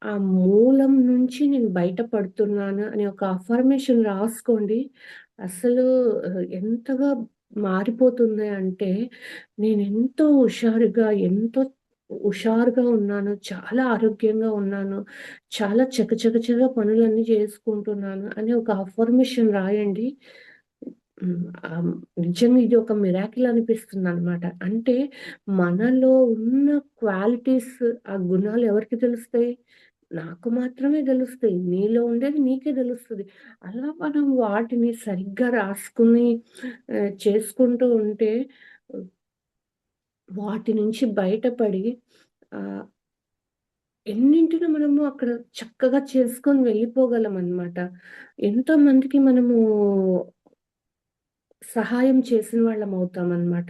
ఆ మూలం నుంచి నేను బయటపడుతున్నాను అని ఒక అఫర్మేషన్ రాసుకోండి. అసలు ఎంతగా మారిపోతుంది అంటే నేనెంతో హుషారుగా ఉన్నాను. చాలా ఆరోగ్యంగా ఉన్నాను. చాలా చకచకచక పనులన్నీ చేసుకుంటున్నాను అని ఒక అఫర్మేషన్ రాయండి. నిజంగా ఇది ఒక మిరాకిల్ అనిపిస్తుందనమాట. అంటే మనలో ఉన్న క్వాలిటీస్, ఆ గుణాలు ఎవరికి తెలుస్తాయి? నాకు మాత్రమే తెలుస్తాయి. నీలో ఉండేది నీకే తెలుస్తది. అలా మనం వాటిని సరిగ్గా రాసుకుని చేసుకుంటూ ఉంటే వాటి నుంచి బయటపడి ఆహ్, ఎన్నింటిని మనము అక్కడ చక్కగా చేసుకొని వెళ్ళిపోగలమనమాట. ఎంతోమందికి మనము సహాయం చేసిన వాళ్ళమవుతామనమాట.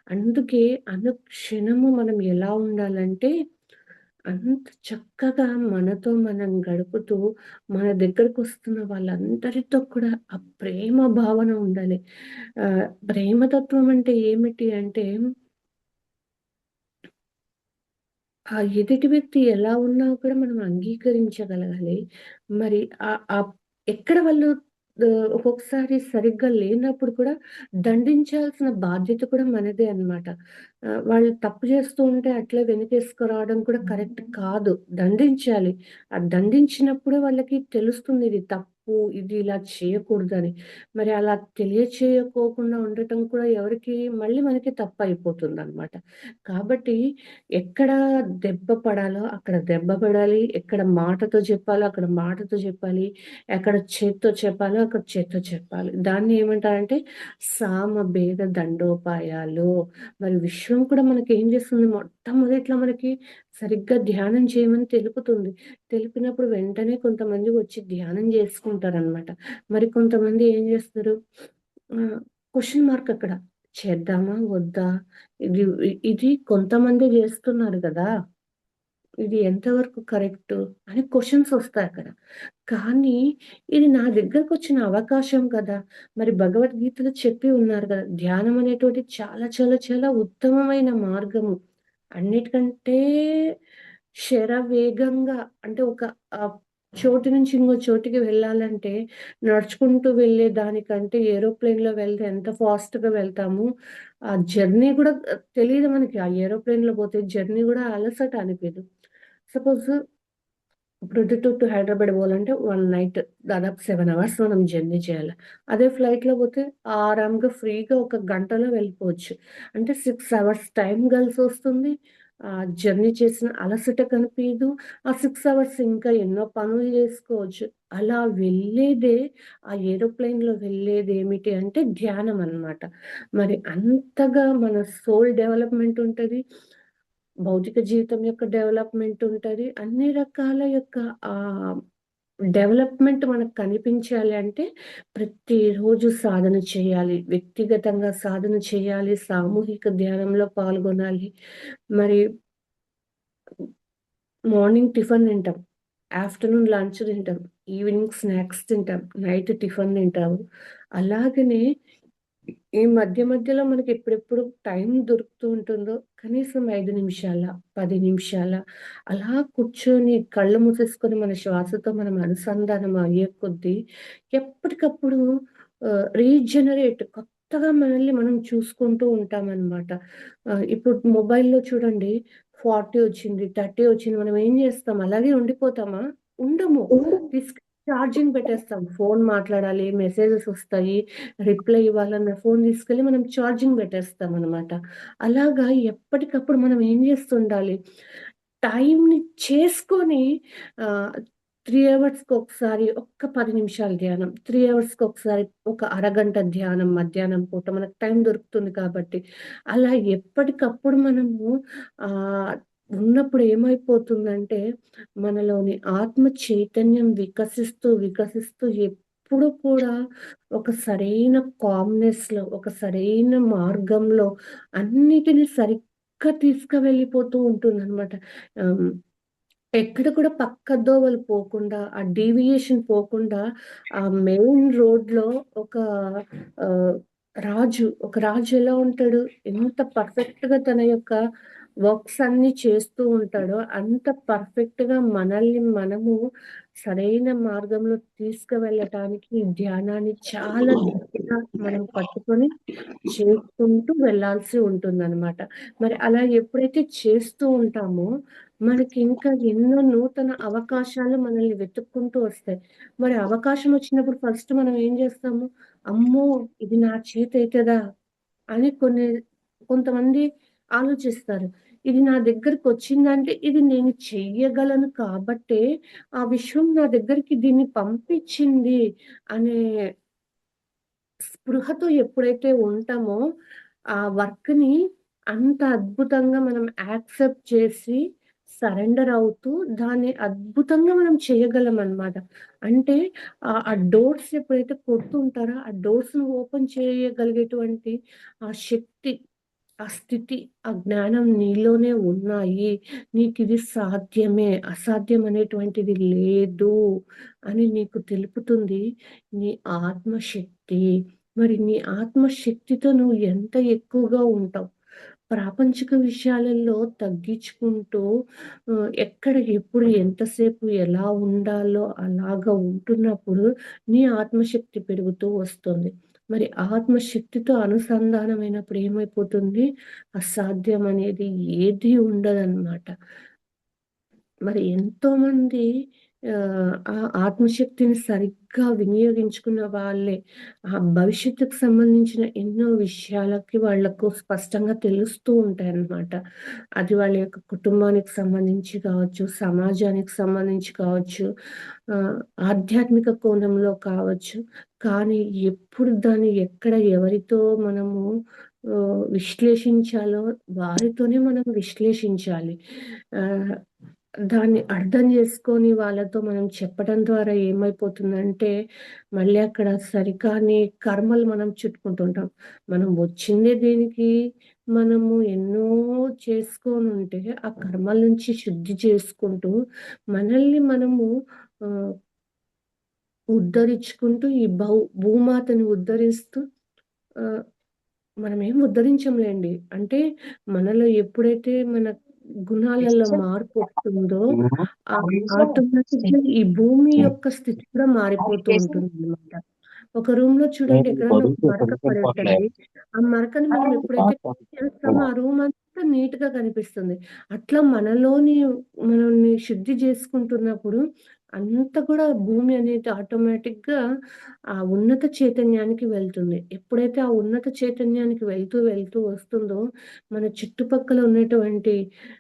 అందుకే అనుక్షణము మనం ఎలా ఉండాలంటే, అంత చక్కగా మనతో మనం గడుపుతూ, మన దగ్గరకొస్తున్న వాళ్ళందరితో కూడా ఆ ప్రేమ భావన ఉండాలి. ప్రేమతత్వం అంటే ఏమిటి అంటే ఆ ఎదుటి వ్యక్తి ఎలా ఉన్నా కూడా మనం అంగీకరించగలగాలి. మరి ఎక్కడ వాళ్ళు ఒక్కొక్కసారి సరిగ్గా లేనప్పుడు కూడా దండించాల్సిన బాధ్యత కూడా మనదే అన్నమాట. వాళ్ళు తప్పు చేస్తూ ఉంటే అట్లే వెనకేసుకురావడం కూడా కరెక్ట్ కాదు. దండించాలి. ఆ దండించినప్పుడే వాళ్ళకి తెలుస్తుంది ఇది తప్పు, ఇది ఇలా చేయకూడదని. మరి అలా తెలియచేయకోకుండా ఉండటం కూడా ఎవరికీ మళ్ళీ మనకి తప్పయిపోతుందన్నమాట. కాబట్టి ఎక్కడ దెబ్బ పడాలో అక్కడ దెబ్బ పడాలి. ఎక్కడ మాటతో చెప్పాలో అక్కడ మాటతో చెప్పాలి. ఎక్కడ చేత్తో చెప్పాలో అక్కడ చేత్తో చెప్పాలి. దాన్ని ఏమంటారంటే సామభేద దండోపాయాలు. మరి విశ్వం కూడా మనకేం చేస్తుంది మొట్టమొదట్లో మనకి సరిగ్గా ధ్యానం చేయమని తెలుపుతుంది. తెలిపినప్పుడు వెంటనే కొంతమంది వచ్చి ధ్యానం చేసుకుంటారనమాట. మరి కొంతమంది ఏం చేస్తారు క్వెషన్ మార్క్ అక్కడ. చేద్దామా? వద్దా? ఇది కొంతమందే జేస్తున్నారు గదా! ఇది ఎంతవరకు కరెక్టు? అని క్వెషన్స్ ఒస్తాయక్కడ. కానీ ఇది నా దగ్గరకొచ్చిన అవకాశం కదా! మరి భగవద్గీతలో చెప్పి ఉన్నారు గదా! ధ్యానం అనేటువంటిది చాలా చాలా చాలా ఉత్తమమైన మార్గము. అన్నిటికంటే శరవేగంగా అంటే ఒక చోటు నుంచి ఇంకో చోటికి వెళ్ళాలంటే నడుచుకుంటూ వెళ్ళే దానికంటే ఏరోప్లేన్‌లో వెళ్తే ఎంత ఫాస్ట్‌గా వెళ్తాము. ఆ జర్నీ గూడా తెలీదు మనకి. ఆ ఏరోప్లేన్‌లో పోతే జర్నీ గూడా అలసట అనిపియదు. సపోజ్ ప్రొద్దుటూరు టు హైదరాబాద్ పోవాలంటే 1 నైట్ దాదాపు 7 అవర్స్ మనం జర్నీ చేయాల. అదే ఫ్లైట్‌లో పోతే ఆరాంగా ఫ్రీగా ఒక గంటలో వెళ్ళిపోవచ్చు. అంటే 6 అవర్స్ టైం కలిసొస్తుంది. జర్నీ చేసిన అలసట కనిపియదు. ఆ 6 అవర్స్ ఇంకా ఎన్నో పనులు చేసుకోవచ్చు. అలా వెళ్ళేదే ఆ ఏరోప్లేన్‌లో వెళ్ళేదేమిటి అంటే ధ్యానం అన్నమాట. మరి అంతగా మన సోల్ డెవలప్‌మెంట్ ఉంటది. భౌతిక జీవితం యొక్క డెవలప్‌మెంట్ ఉంటది. అన్ని రకాల యొక్క ఆహ్, డెవలప్‌మెంట్ మనకు కనిపించాలి అంటే ప్రతిరోజు సాధన చేయాలి. వ్యక్తిగతంగా సాధన చేయాలి. సామూహిక ధ్యానంలో పాల్గొనాలి. మరి మార్నింగ్ టిఫిన్ తింటాం. ఆఫ్టర్‌నూన్ లంచ్ తింటాం. ఈవినింగ్ స్నాక్స్ తింటాం. నైట్ టిఫిన్ తింటాము. అలాగనే ఈ మధ్య మధ్యలో మనకి ఎప్పుడెప్పుడు టైం దొరుకుతూ ఉంటుందో కనీసం 5 నిమిషాల, 10 నిమిషాల అలా కూర్చొని కళ్ళు మూసేసుకొని మన శ్వాసతో మనం అనుసంధానం అయ్యే కొద్దీ ఎప్పటికప్పుడు రీజనరేట్ కొత్తగా మనల్ని మనం చూసుకుంటూ ఉంటామనమాట. ఇప్పుడు మొబైల్‌లో చూడండి 40 వచ్చింది, 30 వచ్చింది. మనం ఏం చేస్తాం? అలాగే ఉండిపోతామా? ఉండము. తీసుకెళ్ళి ఛార్జింగ్ పెట్టేస్తాం. ఫోన్ మాట్లాడాలి, మెసేజెస్ వస్తాయి, రిప్లై ఇవ్వాలన్న ఫోన్ తీసుకెళ్ళి మనం ఛార్జింగ్ పెట్టేస్తామనమాట. అలాగా ఎప్పటికప్పుడు మనం ఏం చేస్తుండాలి? టైంని చేసుకొని ఆహ్, 3 అవర్స్‌కొకసారి ఒక్క 10 నిమిషాలు ధ్యానం, 3 అవర్స్‌కొకసారి ఒక అరగంట ధ్యానం మధ్యాహ్నం పూట మనకు టైం దొరుకుతుంది కాబట్టి. అలా ఎప్పటికప్పుడు మనము ఆహ్, ఉన్నప్పుడు ఏమైపోతుందంటే, మనలోని ఆత్మ చైతన్యం వికసిస్తూ, వికసిస్తూ ఎప్పుడు కూడా ఒక సరైన కామ్‌నెస్‌లో, ఒక సరైన మార్గంలో అన్నిటిని సరిగ్గా తీసుకువెళ్ళిపోతూ ఉంటుందనమాట. ఆహ్, ఎక్కడ కూడా పక్కదోవలు పోకుండా, ఆ డీవియేషన్ పోకుండా, ఆ మెయిన్ రోడ్‌లో ఒక ఆహ్, ఒక రాజు ఎలా ఉంటాడు? ఎంత పర్ఫెక్ట్‌గా తన యొక్క వర్క్స్ అన్నీ చేస్తూ ఉంటాడో, అంత పర్ఫెక్ట్‌గా మనల్ని మనము సరైన మార్గంలో తీసుకువెళ్ళటానికి ఈ ధ్యానాన్ని చాలా గట్టిగా మనం పట్టుకొని చేసుకుంటూ వెళ్ళాల్సి ఉంటుందనమాట. మరి అలా ఎప్పుడైతే చేస్తూ ఉంటామో మనకి ఇంకా ఎన్నో నూతన అవకాశాలు మనల్ని వెతుక్కుంటూ వస్తాయి. మరి అవకాశం వచ్చినప్పుడు ఫస్ట్ మనం ఏం చేస్తాము? అమ్మో! ఇది నా చేతైతదా? అని కొంతమంది ఆలోచిస్తారు. ఇది నా దగ్గరకొచ్చిందంటే ఇది నేను చెయ్యగలను కాబట్టే ఆ విశ్వం నా దగ్గరికి దీన్ని పంపించింది అనే స్పృహతో ఎప్పుడైతే ఉంటామో, ఆ వర్క్‌ని అంత అద్భుతంగా మనం యాక్సెప్ట్ చేసి, సరెండర్ అవుతూ, దాన్ని అద్భుతంగా మనం చేయగలమనమాట. అంటే ఆ డోర్స్ ఎప్పుడైతే కొడుతుంటారో, ఆ డోర్స్‌ని ఓపెన్ చేయగలిగేటువంటి ఆ శక్తి, ఆ స్థితి, ఆ జ్ఞానం నీలోనే ఉన్నాయి. నీకిది సాధ్యమే, అసాధ్యం అనేటువంటిది లేదు అని నీకు తెలుపుతుంది నీ ఆత్మశక్తి. మరి నీ ఆత్మశక్తితో నువ్వు ఎంత ఎక్కువగా ఉంటావు. ప్రాపంచిక విషయాలలో తగ్గించుకుంటూ ఎక్కడ, ఎప్పుడు, ఎంతసేపు ఎలా ఉండాలో అలాగా ఉంటున్నప్పుడు నీ ఆత్మశక్తి పెరుగుతూ వస్తుంది. మరి ఆత్మశక్తితో అనుసంధానమైనప్పుడు ఏమైపోతుంది? అసాధ్యం అనేది ఏది ఉండదనమాట. మరి ఎంతోమంది ఆ ఆత్మశక్తిని సరిగ్గా వినియోగించుకున్న వాళ్ళే, ఆ భవిష్యత్తుకు సంబంధించిన ఎన్నో విషయాలకి వాళ్ళకు స్పష్టంగా తెలుస్తూ ఉంటాయన్నమాట. అది వాళ్ళ యొక్క కుటుంబానికి సంబంధించి కావచ్చు, సమాజానికి సంబంధించి కావచ్చు, ఆహ్, ఆధ్యాత్మిక కోణంలో కావచ్చు. కానీ ఎప్పుడు దాన్ని ఎక్కడ ఎవరితో మనము విశ్లేషించాలో వారితోనే మనం విశ్లేషించాలి. ఆహ్, దాన్ని అర్థం చేసుకొని వాళ్ళతో మనం చెప్పడం ద్వారా ఏమైపోతుందంటే, మళ్ళీ అక్కడ సరికాని కర్మలు మనం చుట్టుకుంటుంటాం. మనం వచ్చిందే దేనికి? మనము ఎన్నో చేసుకోనుంటే, ఆ కర్మల నుంచి శుద్ధి చేసుకుంటూ, మనల్ని మనము ఆహ్, ఉద్ధరించుకుంటూ ఈ భూమాతని ఉద్ధరిస్తూ ఆహ్, మనమేం ఉద్ధరించంలేండి. అంటే మనలో ఎప్పుడైతే మన గుణాలలో మార్పొస్తుందో ఆటోమేటిక్‌గా ఈ భూమి యొక్క స్థితి కూడా మారిపోతూ ఉంటుందన్నమాట. ఒక రూమ్‌లో చూడండి ఎక్కడన్నా ఒక మరక పడి ఉంటది. ఆ మరకని మనం ఎప్పుడైతే క్లీన్ చేస్తామో ఆ రూమ్ అంతా నీట్‌గా కనిపిస్తుంది. అట్లా మనల్ని శుద్ధి చేసుకుంటున్నప్పుడు అంతా కూడా భూమి అనేది ఆటోమేటిక్‌గా ఆ ఉన్నత చైతన్యానికి వెళ్తుంది. ఎప్పుడైతే ఆ ఉన్నత చైతన్యానికి వెళ్తూ, వెళ్తూ వస్తుందో మన చుట్టుపక్కల ఉన్నటువంటి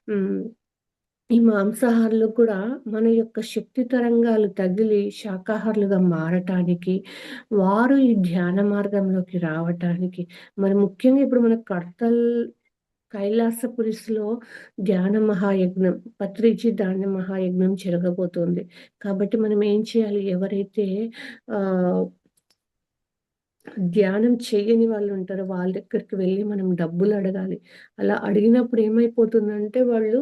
హ్మ్. ఈ మాంసాహారులు కూడా మన యొక్క శక్తి తరంగాలు తగిలి శాకాహారులుగా మారటానికి, వారు ఈ ధ్యాన మార్గంలోకి రావటానికి, మరి ముఖ్యంగా ఇప్పుడు మన కైలాసపురిలో ధ్యాన మహాయజ్ఞం, పత్రిజీ ధ్యాన మహాయజ్ఞం జరగబోతోంది. కాబట్టి మనం ఏం చేయాలి? ఎవరైతే ఆహ్, ధ్యానం చెయ్యని వాళ్ళుంటారో వాళ్ళ దగ్గరికి వెళ్లి మనం డబ్బులడగాలి. అలా అడిగినప్పుడు ఏమైపోతుందంటే వాళ్ళు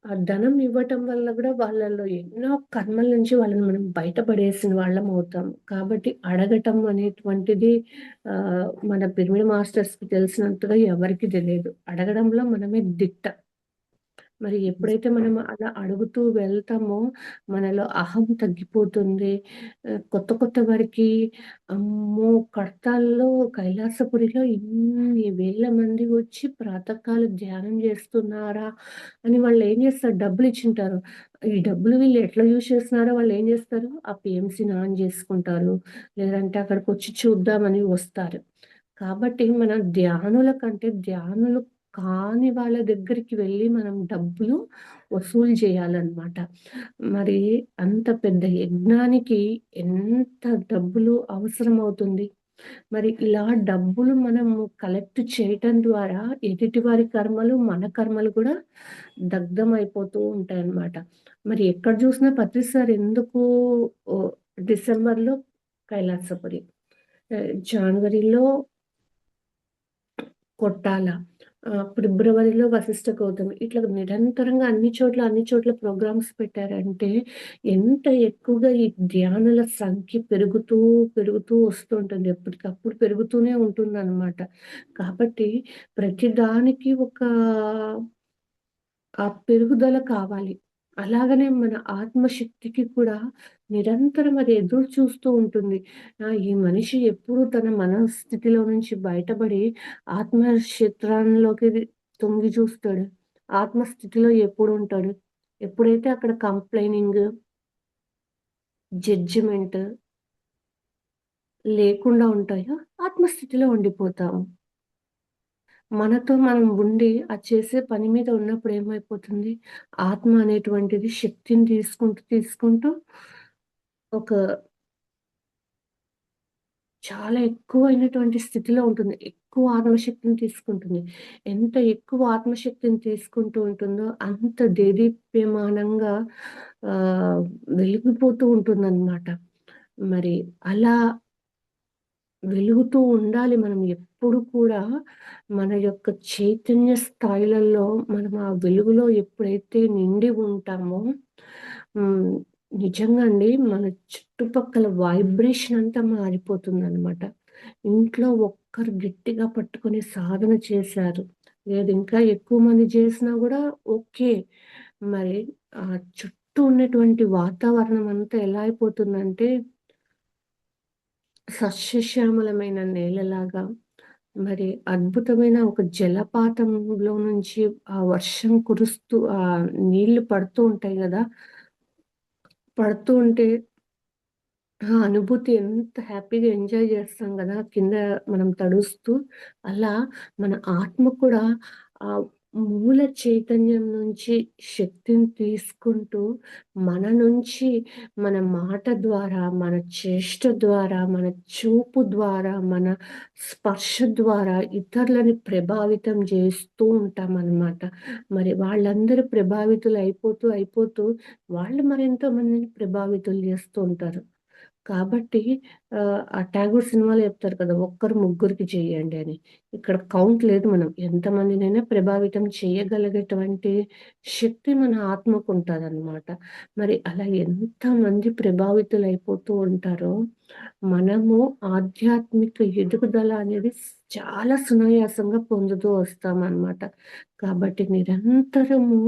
ఆ ధనం ఇవ్వటం వల్ల గూడా వాళ్ళలో ఎన్నో కర్మల నుంచి వాళ్ళని మనం బయటపడేసిన వాళ్ళమవుతాం. కాబట్టి అడగటం అనేటువంటిది మన పిరమిడ్ మాస్టర్స్‌కి తెలిసినంతగా ఎవరికీ తెలియదు. అడగడంలో మనమే దిట్ట. మరి ఎప్పుడైతే మనం అలా అడుగుతూ వెళ్తామో మనలో అహం తగ్గిపోతుంది. కొత్త కొత్త వారికి అమ్మో! కడతాల్లో కైలాసపురిలో ఇన్ని వేల మంది వచ్చి ప్రాతకాల ధ్యానం చేస్తున్నారా అని వాళ్ళేం చేస్తారు డబ్బులిచ్చుంటారు. ఈ డబ్బులు వీళ్ళు ఎట్లా యూజ్ చేస్తున్నారో వాళ్ళేం చేస్తారు, ఆ పీఎంసీని ఆన్ చేసుకుంటారు. లేదంటే అక్కడికొచ్చి చూద్దామని వస్తారు. కాబట్టి మనం ధ్యానుల కంటే ధ్యానులు కాని వాళ్ళ దగ్గరికి వెళ్లి మనం డబ్బులు వసూలు చేయాలన్నమాట. మరి అంత పెద్ద యజ్ఞానికి ఎంత డబ్బులు అవసరమవుతుంది? మరి ఇలా డబ్బులు మనము కలెక్ట్ చేయటం ద్వారా ఎదుటి వారి కర్మలు, మన కర్మలు కూడా దగ్ధమైపోతూ ఉంటాయన్నమాట. మరి ఎక్కడ చూసినా పత్రి సార్ ఎందుకు ఓహ్, డిసెంబర్‌లో కైలాసపురి, జనవరిలో కొట్టాల, ఫిబ్రవరిలో వశిష్ఠ గౌతమి ఇట్లా నిరంతరంగా అన్ని చోట్ల ప్రోగ్రామ్స్ పెట్టారంటే ఎంత ఎక్కువగా ఈ ధ్యానుల సంఖ్య పెరుగుతూ వస్తుంటుంది. ఎప్పటికప్పుడు పెరుగుతూనే ఉంటుందన్నమాట. కాబట్టి ప్రతి దానికి ఒక ఆ పెరుగుదల కావాలి. అలాగనే మన ఆత్మశక్తికి కూడా నిరంతరం అది ఎదురు చూస్తూ ఉంటుంది. ఈ మనిషి ఎప్పుడు తన మనస్థితిలో నుంచి బయటపడి ఆత్మ క్షేత్రంలోకి తొంగి చూస్తాడు. ఆత్మస్థితిలో ఎప్పుడుంటాడు? ఎప్పుడైతే అక్కడ కంప్లెయినింగ్, జడ్జిమెంట్ లేకుండా ఉంటాయో ఆత్మస్థితిలో ఉండిపోతాము. మనతో మనం ఉండి అది చేసే పని మీద ఉన్నప్పుడు ఏమైపోతుంది? ఆత్మ అనేటువంటిది శక్తిని తీసుకుంటూ ఒక చాలా ఎక్కువైనటువంటి స్థితిలో ఉంటుంది. ఎక్కువ ఆత్మశక్తిని తీసుకుంటుంది. ఎంత ఎక్కువ ఆత్మశక్తిని తీసుకుంటూ ఉంటుందో అంత దేదీప్యమానంగా ఆహ్, వెలిగిపోతూ ఉంటుందన్నమాట. మరి అలా వెలుగుతూ ఉండాలి మనం ఎప్పుడు కూడా. మన యొక్క చైతన్య స్థాయిలలో మనం ఆ వెలుగులో ఎప్పుడైతే నిండి ఉంటామో హ్మ్. నిజంగా అండి మన చుట్టుపక్కల వైబ్రేషన్ అంతా మారిపోతుందనమాట. ఇంట్లో ఒక్కరు గట్టిగా పట్టుకొని సాధన చేశారు. లేదు ఇంకా ఎక్కువ మంది చేసినా గూడా ఓకే. మరి చుట్టూ ఉన్నటువంటి వాతావరణం అంతా ఎలా అయిపోతుందంటే సస్యశ్యామలమైన నేలలాగా, మరి అద్భుతమైన ఒక జలపాతంలో నుంచి ఆ వర్షం కురుస్తూ నీళ్లు పడుతూ ఉంటాయి గదా! పడుతూ ఉంటే ఆ అనుభూతి ఎంత హ్యాపీగా ఎంజాయ్ చేస్తాం గదా! కింద మనం తడుస్తూ. అలా మన ఆత్మ కూడా ఆ మూల చైతన్యం నుంచి శక్తిని తీసుకుంటూ, మన నుంచి మన మాట ద్వారా, మన చేష్ట ద్వారా, మన చూపు ద్వారా, మన స్పర్శ ద్వారా ఇతరులని ప్రభావితం చేస్తూ ఉంటామనమాట. మరి వాళ్ళందరూ అయిపోతూ వాళ్ళు మరెంతో మందిని ప్రభావితులు చేస్తూ ఉంటారు. కాబట్టి ఆ 'ఠాగూర్' సినిమాలో చెప్తారు కదా! ఒక్కరు ముగ్గురికి చేయండి అని. ఇక్కడ కౌంట్ లేదు మనం. ఎంతమందినైనా ప్రభావితం చేయగలిగేటువంటి శక్తి మన ఆత్మకుంటదనమాట. మరి అలా ఎంతమంది ప్రభావితులైపోతూ ఉంటారో, మనము ఆధ్యాత్మిక ఎదుగుదల అనేది చాలా సునాయాసంగా పొందుతూ వస్తామనమాట. కాబట్టి నిరంతరము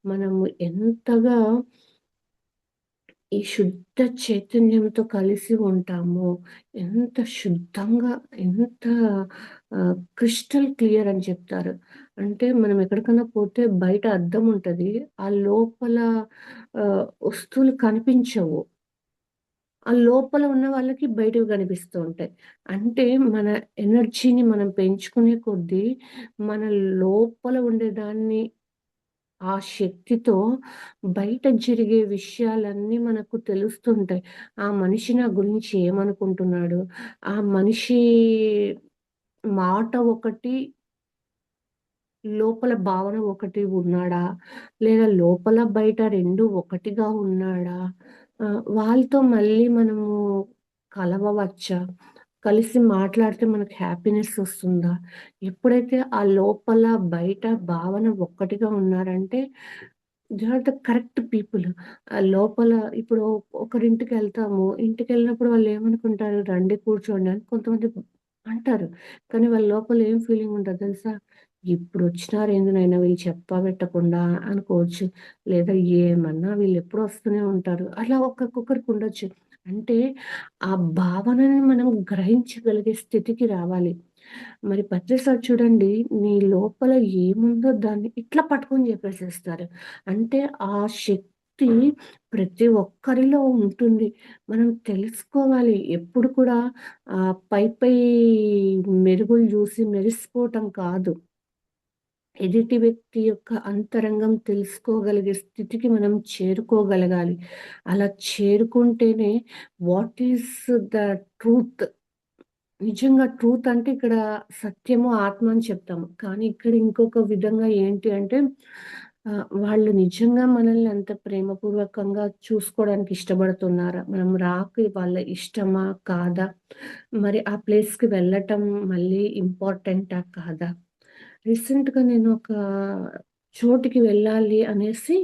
మనము ఎంతగా ఈ శుద్ధ చైతన్యంతో కలిసి ఉంటామో, ఎంత శుద్ధంగా, ఎంత క్రిస్టల్ క్లియర్ అని చెప్తారు. అంటే మనం ఎక్కడికన్నా పోతే బయట అద్దం ఉంటది. ఆ లోపల వస్తువులు కనిపించవు. ఆ లోపల ఉన్న వాళ్ళకి బయటవి కనిపిస్తూ ఉంటాయి. అంటే మన ఎనర్జీని మనం పెంచుకునే కొద్దీ, మన లోపల ఉండేదాన్ని ఆ శక్తితో బయట జరిగే విషయాలన్నీ మనకు తెలుస్తుంటాయి. ఆ మనిషి నా గురించి ఏమనుకుంటున్నాడు? ఆ మనిషి మాట ఒకటి, లోపల భావన ఒకటి ఉన్నాడా? లేదా లోపల బయట 2 ఒకటిగా ఉన్నాడా? వాళ్ళతో మళ్ళీ మనము కలవవచ్చా? కలిసి మాట్లాడితే మనకు హ్యాపీనెస్ వస్తుందా? ఎప్పుడైతే ఆ లోపల, బయట భావన ఒక్కటిగా ఉన్నారంటే they are the correct people. లోపల ఇప్పుడు ఒకరింటికెళ్తాము. ఇంటికెళ్ళినప్పుడు వాళ్ళేమనుకుంటారు, రండి కూర్చోండి అని కొంతమంది అంటారు. కానీ వాళ్ళ లోపల ఏం ఫీలింగ్ ఉంటదో తెలుసా? ఇప్పుడొచ్చినారేంది నాయనా వీళ్ళు చెప్పబెట్టకుండా అనుకోవచ్చు. లేదా ఏమన్నా వీళ్ళెప్పుడూ వస్తూనే ఉంటారు. అలా ఒక్కొక్కరికి ఉండొచ్చు. అంటే ఆ భావనని మనం గ్రహించగలిగే స్థితికి రావాలి. మరి పత్రిసారి చూడండి, నీ లోపల ఏముందో దాన్ని ఇట్లా పట్టుకొని చెప్పేసేస్తారు. అంటే ఆ శక్తి ప్రతి ఒక్కరిలో ఉంటుంది. మనం తెలుసుకోవాలి. ఎప్పుడు కూడా పై మెరుగులు జూసి మెరిసిపోవటం కాదు. ఎదుటి వ్యక్తి యొక్క అంతరంగం తెలుసుకోగలిగే స్థితికి మనం చేరుకోగలగాలి. అలా చేరుకుంటేనే వాట్ ఈస్ ద ట్రూత్, నిజంగా ట్రూత్ అంటే ఇక్కడ సత్యము, ఆత్మ అని చెప్తాము. కానీ ఇక్కడ ఇంకొక విధంగా ఏంటి అంటే వాళ్ళు నిజంగా మనల్ని అంత ప్రేమపూర్వకంగా చూసుకోవడానికి ఇష్టపడుతున్నారా? మనం రాక వాళ్ళ ఇష్టమా? కాదా? మరి ఆ ప్లేస్‌కి వెళ్ళటం మళ్ళీ ఇంపార్టెంటా? కాదా? రీసెంట్‌గా నేను ఒక చోటికి వెళ్ళాలి అనేసి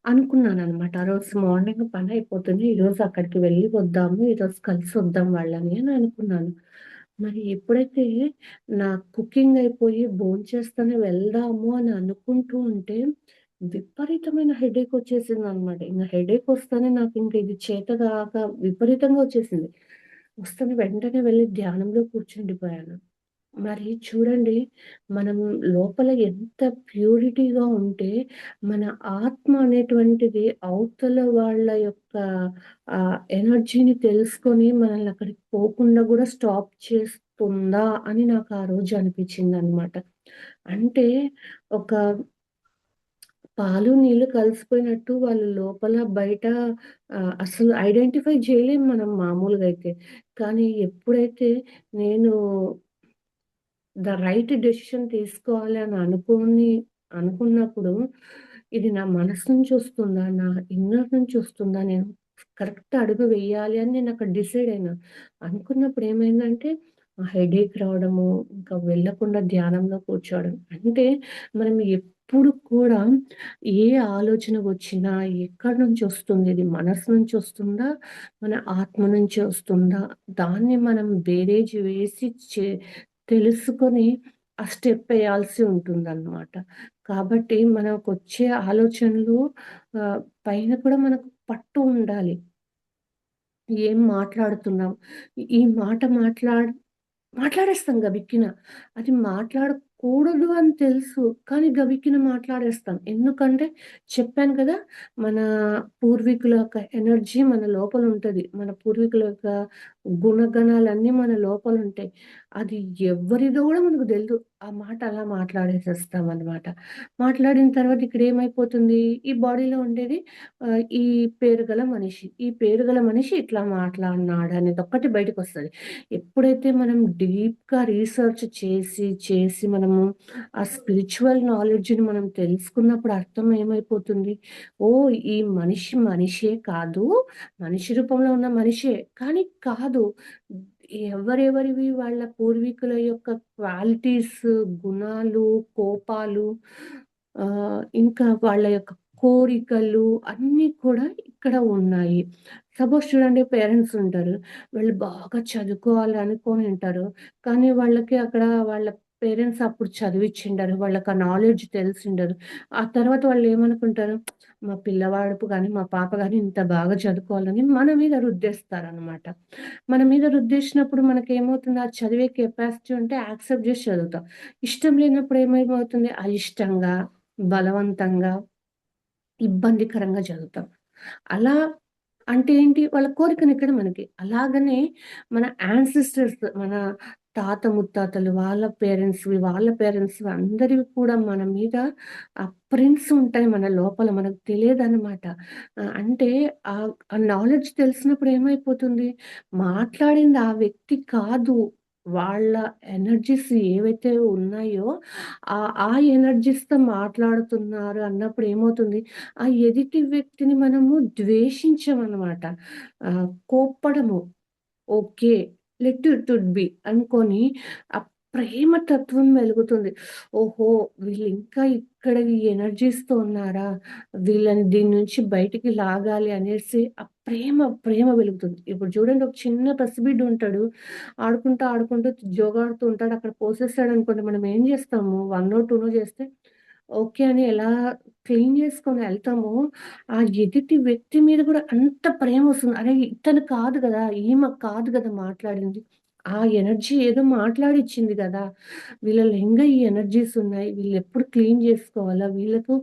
అనుకున్నాననమాట. ఆ రోజు మార్నింగ్ పనయిపోతుంది. ఈరోజు అక్కడికి వెళ్ళి వద్దాము. ఈరోజు కలిసొద్దాం వాళ్ళని అని అనుకున్నాను. మరి ఎప్పుడైతే నా కుకింగ్ అయిపోయి భోంచేస్తూనే వెళ్దాము అని అనుకుంటూ ఉంటే, విపరీతమైన హెడేక్ వచ్చేసిందనమాట. ఇంగ హెడేక్ వస్తేనే నాకింక ఇది చేత గాక విపరీతంగా వచ్చేసింది. వస్తేనే వెంటనే వెళ్లి ధ్యానంలో కూర్చుండిపోయాను. మరి చూడండి, మనం లోపల ఎంత ప్యూరిటీగా ఉంటే, మన ఆత్మ అనేటువంటిది అవతల వాళ్ళ యొక్క ఎనర్జీని తెలుసుకొని మనల్ని అక్కడికి పోకుండా గూడా స్టాప్ చేస్తుందా అని నాకు ఆ రోజు అనిపించిందనమాట. అంటే ఒక పాలు, నీళ్ళు కలిసిపోయినట్టు వాళ్ళు లోపల, బయట అసలు ఐడెంటిఫై చేయలేం మనం మామూలుగా అయితే. కానీ ఎప్పుడైతే నేను రైట్ డెసిషన్ తీసుకోవాలి అని అనుకున్నప్పుడు, ఇది నా మనసు నుంచి వస్తుందా? నా ఇన్నర్ నుంచి వస్తుందా? నేను కరెక్ట్ అడుగు వెయ్యాలి అని నేనక్కడ డిసైడ్ అయినా. అనుకున్నప్పుడు ఏమైందంటే, ఆ హెడేక్ రావడము, ఇంకా వెళ్ళకుండా ధ్యానంలో కూర్చోవడం. అంటే మనం ఎప్పుడు కూడా ఏ ఆలోచన వచ్చినా ఎక్కడి నుంచి వస్తుంది? ఇది మనసు నుంచి వస్తుందా? మన ఆత్మ నుంచి వస్తుందా? దాన్ని మనం బేరేజ్ వేసి తెలుసుకొని ఆ స్టెప్ ఎయాల్సి ఉంటుందన్నమాట. కాబట్టి మనకొచ్చే ఆలోచనలు పైన కూడా మనకు పట్టు ఉండాలి. ఏం మాట్లాడుతున్నాం? ఈ మాట మాట్లాడేస్తాం గబిక్కిన. అది మాట్లాడకూడదు అని తెలుసు. కానీ గబిక్కిన మాట్లాడేస్తాం. ఎందుకంటే చెప్పాను కదా! మన పూర్వీకుల యొక్క ఎనర్జీ మన లోపల ఉంటది. మన పూర్వీకుల యొక్క గుణగణాలన్నీ మన లోపలుంటాయి. అది ఎవ్వరిదో గూడా మనకు తెలీదు. ఆ మాట అలా మాట్లాడేసేస్తామనమాట. మాట్లాడిన తర్వాత ఇక్కడ ఏమైపోతుంది? ఈ బాడీలో ఉండేది ఈ పేరు గల మనిషి. ఈ పేరు గల మనిషి ఇట్లా మాట్లాడినాడు అనేదొక్కటి బయటకొస్తది. ఎప్పుడైతే మనం డీప్‌గా రీసెర్చ్ చేసి మనము ఆ స్పిరిచ్యువల్ నాలెడ్జ్‌ని మనం తెలుసుకున్నప్పుడు అర్థం ఏమైపోతుంది? ఓహ్! ఈ మనిషి మనిషే కాదు. మనిషి రూపంలో ఉన్న మనిషే. కానీ కాదు. ఎవరెవరివి వాళ్ళ పూర్వీకుల యొక్క క్వాలిటీస్, గుణాలు, కోపాలు, ఇంకా వాళ్ళ యొక్క కోరికలు అన్నీ కూడా ఇక్కడ ఉన్నాయి. సపోజ్ చూడండి, పేరెంట్స్ ఉంటారు. వాళ్ళు బాగా చదువుకోవాలి అనుకోని ఉంటారు. కానీ వాళ్ళకి అక్కడ వాళ్ళ పేరెంట్స్ అప్పుడు చదివిచ్చిండరు. వాళ్ళకి ఆ నాలెడ్జ్ తెలిసుండదు. ఆ తర్వాత వాళ్ళేమనుకుంటారు, మా పిల్లవాడు గాని, మా పాప గాని ఇంత బాగా చదువుకోవాలని మన మీద రుద్దేస్తారనమాట. మన మీద రుద్దేసినప్పుడు మనకేమవుతుంది, ఆ చదివే కెపాసిటీ ఉంటే యాక్సెప్ట్ జేసి చదువుతాం. ఇష్టం లేనప్పుడు ఏమైపోతుంది, అయిష్టంగా, బలవంతంగా, ఇబ్బందికరంగా చదువుతాం. అలా అంటే ఏంటి? వాళ్ళ కోరికనిక్కడ మనకి. అలాగనే మన యాన్సెస్టర్స్, మన తాత ముత్తాతలు, వాళ్ళ పేరెంట్స్‌వి అందరివి కూడా మన మీద ప్రింట్స్ ఉంటాయి మన లోపల. మనకు తెలియదనమాట. అంటే ఆ నాలెడ్జ్ తెలిసినప్పుడు ఏమైపోతుంది? మాట్లాడింది ఆ వ్యక్తి కాదు. వాళ్ళ ఎనర్జీస్ ఏవైతే ఉన్నాయో, ఆ ఎనర్జీస్‌తో మాట్లాడుతున్నారు అన్నప్పుడు ఏమవుతుంది? ఆ ఎదుటి వ్యక్తిని మనము ద్వేషించమనమాట. కోప్పడము. ఓకే. లెట్ ఇట్ బి అనుకోని ప్రేమ తత్వం వెలుగుతుంది. ఓహో! వీళ్ళు ఇంకా ఇక్కడ ఈ ఎనర్జీస్‌తో ఉన్నారా? వీళ్ళని దీని నుంచి బయటికి లాగాలి అనేసి ఆ ప్రేమ వెలుగుతుంది. ఇప్పుడు చూడండి, ఒక చిన్న పసిబిడ్డ ఉంటాడు. ఆడుకుంటూ జోగాడుతూ ఉంటాడు. అక్కడ పోసేసాడనుకోండి, మనం ఏం చేస్తాము? 1నో, 2నో చేస్తే ఓకే అని ఎలా క్లీన్ చేసుకొని ఎళ్తామో, ఆ ఎదుటి వ్యక్తి మీద కూడా అంత ప్రేమొస్తుంది. అరే! ఇతను కాదు గదా! ఈమె కాదు గదా మాట్లాడింది. ఆ ఎనర్జీ ఏదో మాట్లాడిచ్చింది గదా! వీళ్ళలో ఇంగా ఈ ఎనర్జీస్ ఉన్నాయి. వీళ్ళెప్పుడు క్లీన్ జేసుకోవాలా? వీళ్ళకు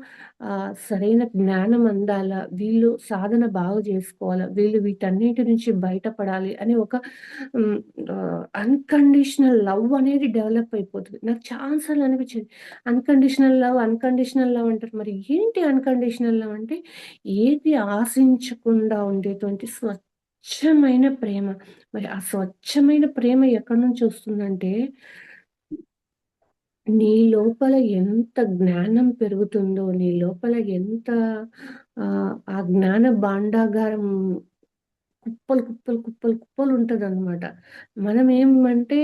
సరైన జ్ఞానం అందాలా? వీళ్ళు సాధన బాగా జేసుకోవాలా? వీళ్ళు వీటన్నిటి నుంచి బయటపడాలి అని ఒక హ్మ్. అన్‌కండీషనల్ లవ్ అనేది డెవలప్ అయిపోతది. నాకు చాలా సార్లు అనిపిచ్చింది. అన్‌కండీషనల్ లవ్ అంటారు. మరి ఏంటి అన్‌కండీషనల్ లవ్ అంటే, ఏది ఆశించకుండా ఉండేటువంటి స్వచ్ఛమైన ప్రేమ. మరి ఆ స్వచ్ఛమైన ప్రేమ ఎక్కడి నుంచొస్తుందంటే, నీ లోపల ఎంత జ్ఞానం పెరుగుతుందో, నీ లోపల ఎంత ఆ జ్ఞాన భాండాగారం కుప్పలుంటదనమాట. మనమేమంటే,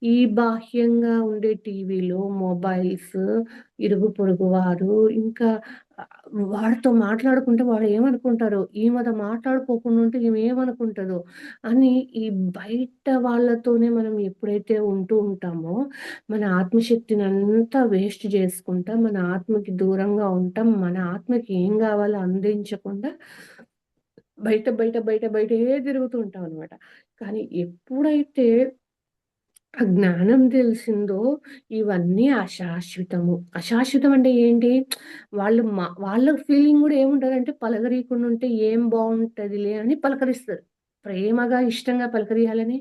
ఈ బాహ్యంగా ఉండే టీవీలు, మొబైల్స్, ఇరుగు పొరుగు వారు, ఇంకా వాడితో మాట్లాడుకుంటే వాడు ఏమనుకుంటారో, ఈమెతో మాట్లాడుకోకుండా ఉంటే ఈమె ఏమనుకుంటదో అని ఈ బయట వాళ్ళతోనే మనం ఎప్పుడైతే ఉంటూ ఉంటామో, మన ఆత్మశక్తినంతా వేస్ట్ చేసుకుంటాం. మన ఆత్మకి దూరంగా ఉంటాం. మన ఆత్మకి ఏం గావాలో అందించకుండా బయటే తిరుగుతూ ఉంటామనమాట. కానీ ఎప్పుడైతే ఆ జ్ఞానం తెలిసిందో, ఇవన్నీ అశాశ్వతము. అశాశ్వతం అంటే ఏంటి? వాళ్ళ ఫీలింగ్ గూడా ఏముంటదంటే, పలకరీయకుండా ఉంటే ఏం బావుంటదిలే అని పలకరిస్తారు. ప్రేమగా, ఇష్టంగా పలకరియాలని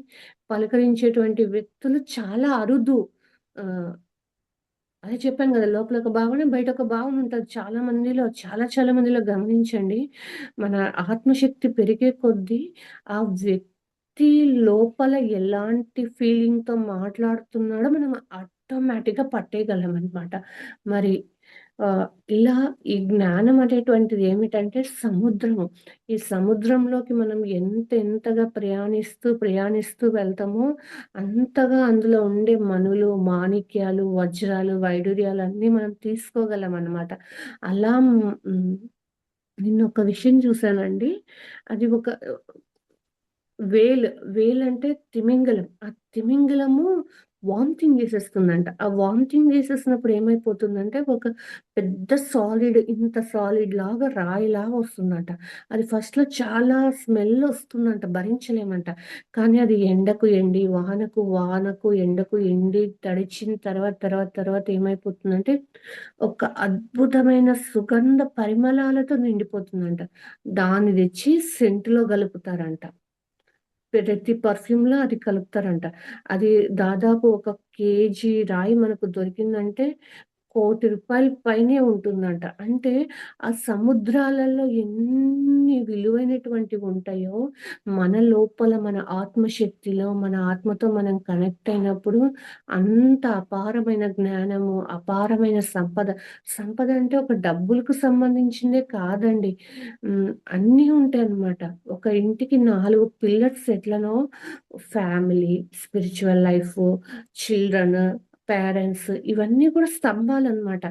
పలకరించేటువంటి వ్యక్తులు చాలా అరుదు. ఆహ్ అదే చెప్పాను గదా! లోపల ఒక భావన, బయట ఒక భావన ఉంటది. చాలా మందిలో గమనించండి. మన ఆత్మశక్తి పెరిగే కొద్దీ ఆ వ్యక్తి లోపల ఎలాంటి ఫీలింగ్‌తో మాట్లాడుతున్నాడో మనం ఆటోమేటిక్‌గా పట్టేయగలమనమాట. మరి ఆహ్, ఇలా ఈ జ్ఞానం అనేటువంటిది ఏమిటంటే సముద్రము. ఈ సముద్రంలోకి మనం ఎంతగా ప్రయాణిస్తూ వెళ్తామో, అంతగా అందులో ఉండే మణులు, మాణిక్యాలు, వజ్రాలు, వైడూర్యాలన్నీ మనం తీసుకోగలమనమాట. అలా నిన్నొక విషయం చూసానండి. అది ఒక వేలంటే తిమింగలం. ఆ తిమింగలము వామిటింగ్ జేసేస్తుందంట. ఆ వామిటింగ్ జేసేసినప్పుడు ఏమైపోతుందంటే, ఒక పెద్ద ఇంత సాలిడ్ లాగా రాయిలాగా వస్తుందంట. అది ఫస్ట్‌లో చాలా స్మెల్లొస్తుందంట. భరించలేమంట. కానీ అది ఎండకు ఎండి, ఎండకు ఎండి, తడిచిన తర్వాత ఏమైపోతుందంటే, ఒక అద్భుతమైన సుగంధ పరిమళాలతో నిండిపోతుందంట. దాన్ని తెచ్చి సెంట్‌లో గలుపుతారంట. ప్రతి పర్ఫ్యూమ్‌లో అది కలుపుతారంట. అది దాదాపు ఒక కేజీ రాయి మనకు దొరికిందంటే, ₹1,00,00,000 పైనే ఉంటుందంట. అంటే ఆ సముద్రాలలో ఎన్ని విలువైనటువంటివుంటాయో, మన లోపల మన ఆత్మశక్తిలో, మన ఆత్మతో మనం కనెక్ట్ అయినప్పుడు అంత అపారమైన జ్ఞానము, అపారమైన సంపద. సంపద అంటే ఒక డబ్బులకు సంబంధించిందే కాదండి. అన్నీ ఉంటాయన్నమాట. ఒక ఇంటికి 4 పిల్లర్స్ ఎట్లనో family, spiritual life, children, parents, ఇవన్నీ కూడా స్తంభాలన్నమాట.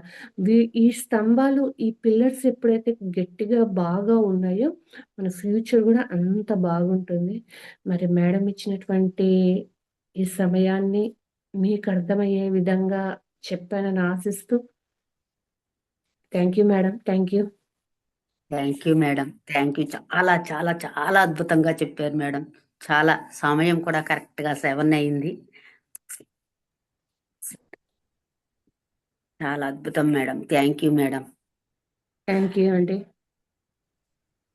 ఈ స్తంభాలు, ఈ పిల్లర్స్ ఎప్పుడైతే గట్టిగా బాగా ఉన్నాయో, మన ఫ్యూచర్ గూడా అంత బాగుంటుంది. మరి మేడం ఇచ్చినటువంటి ఈ సమయాన్ని మీకు అర్థమయ్యే విధంగా చెప్పానని ఆశిస్తూ, thank you madam. Thank you. Thank you madam. Thank you. చాలా అద్భుతంగా చెప్పారు మేడం. చాలా సమయం కూడా కరెక్ట్‌గా 7 అయింది. చాలా అద్భుతం madam. Thank you madam. Thank you అండి.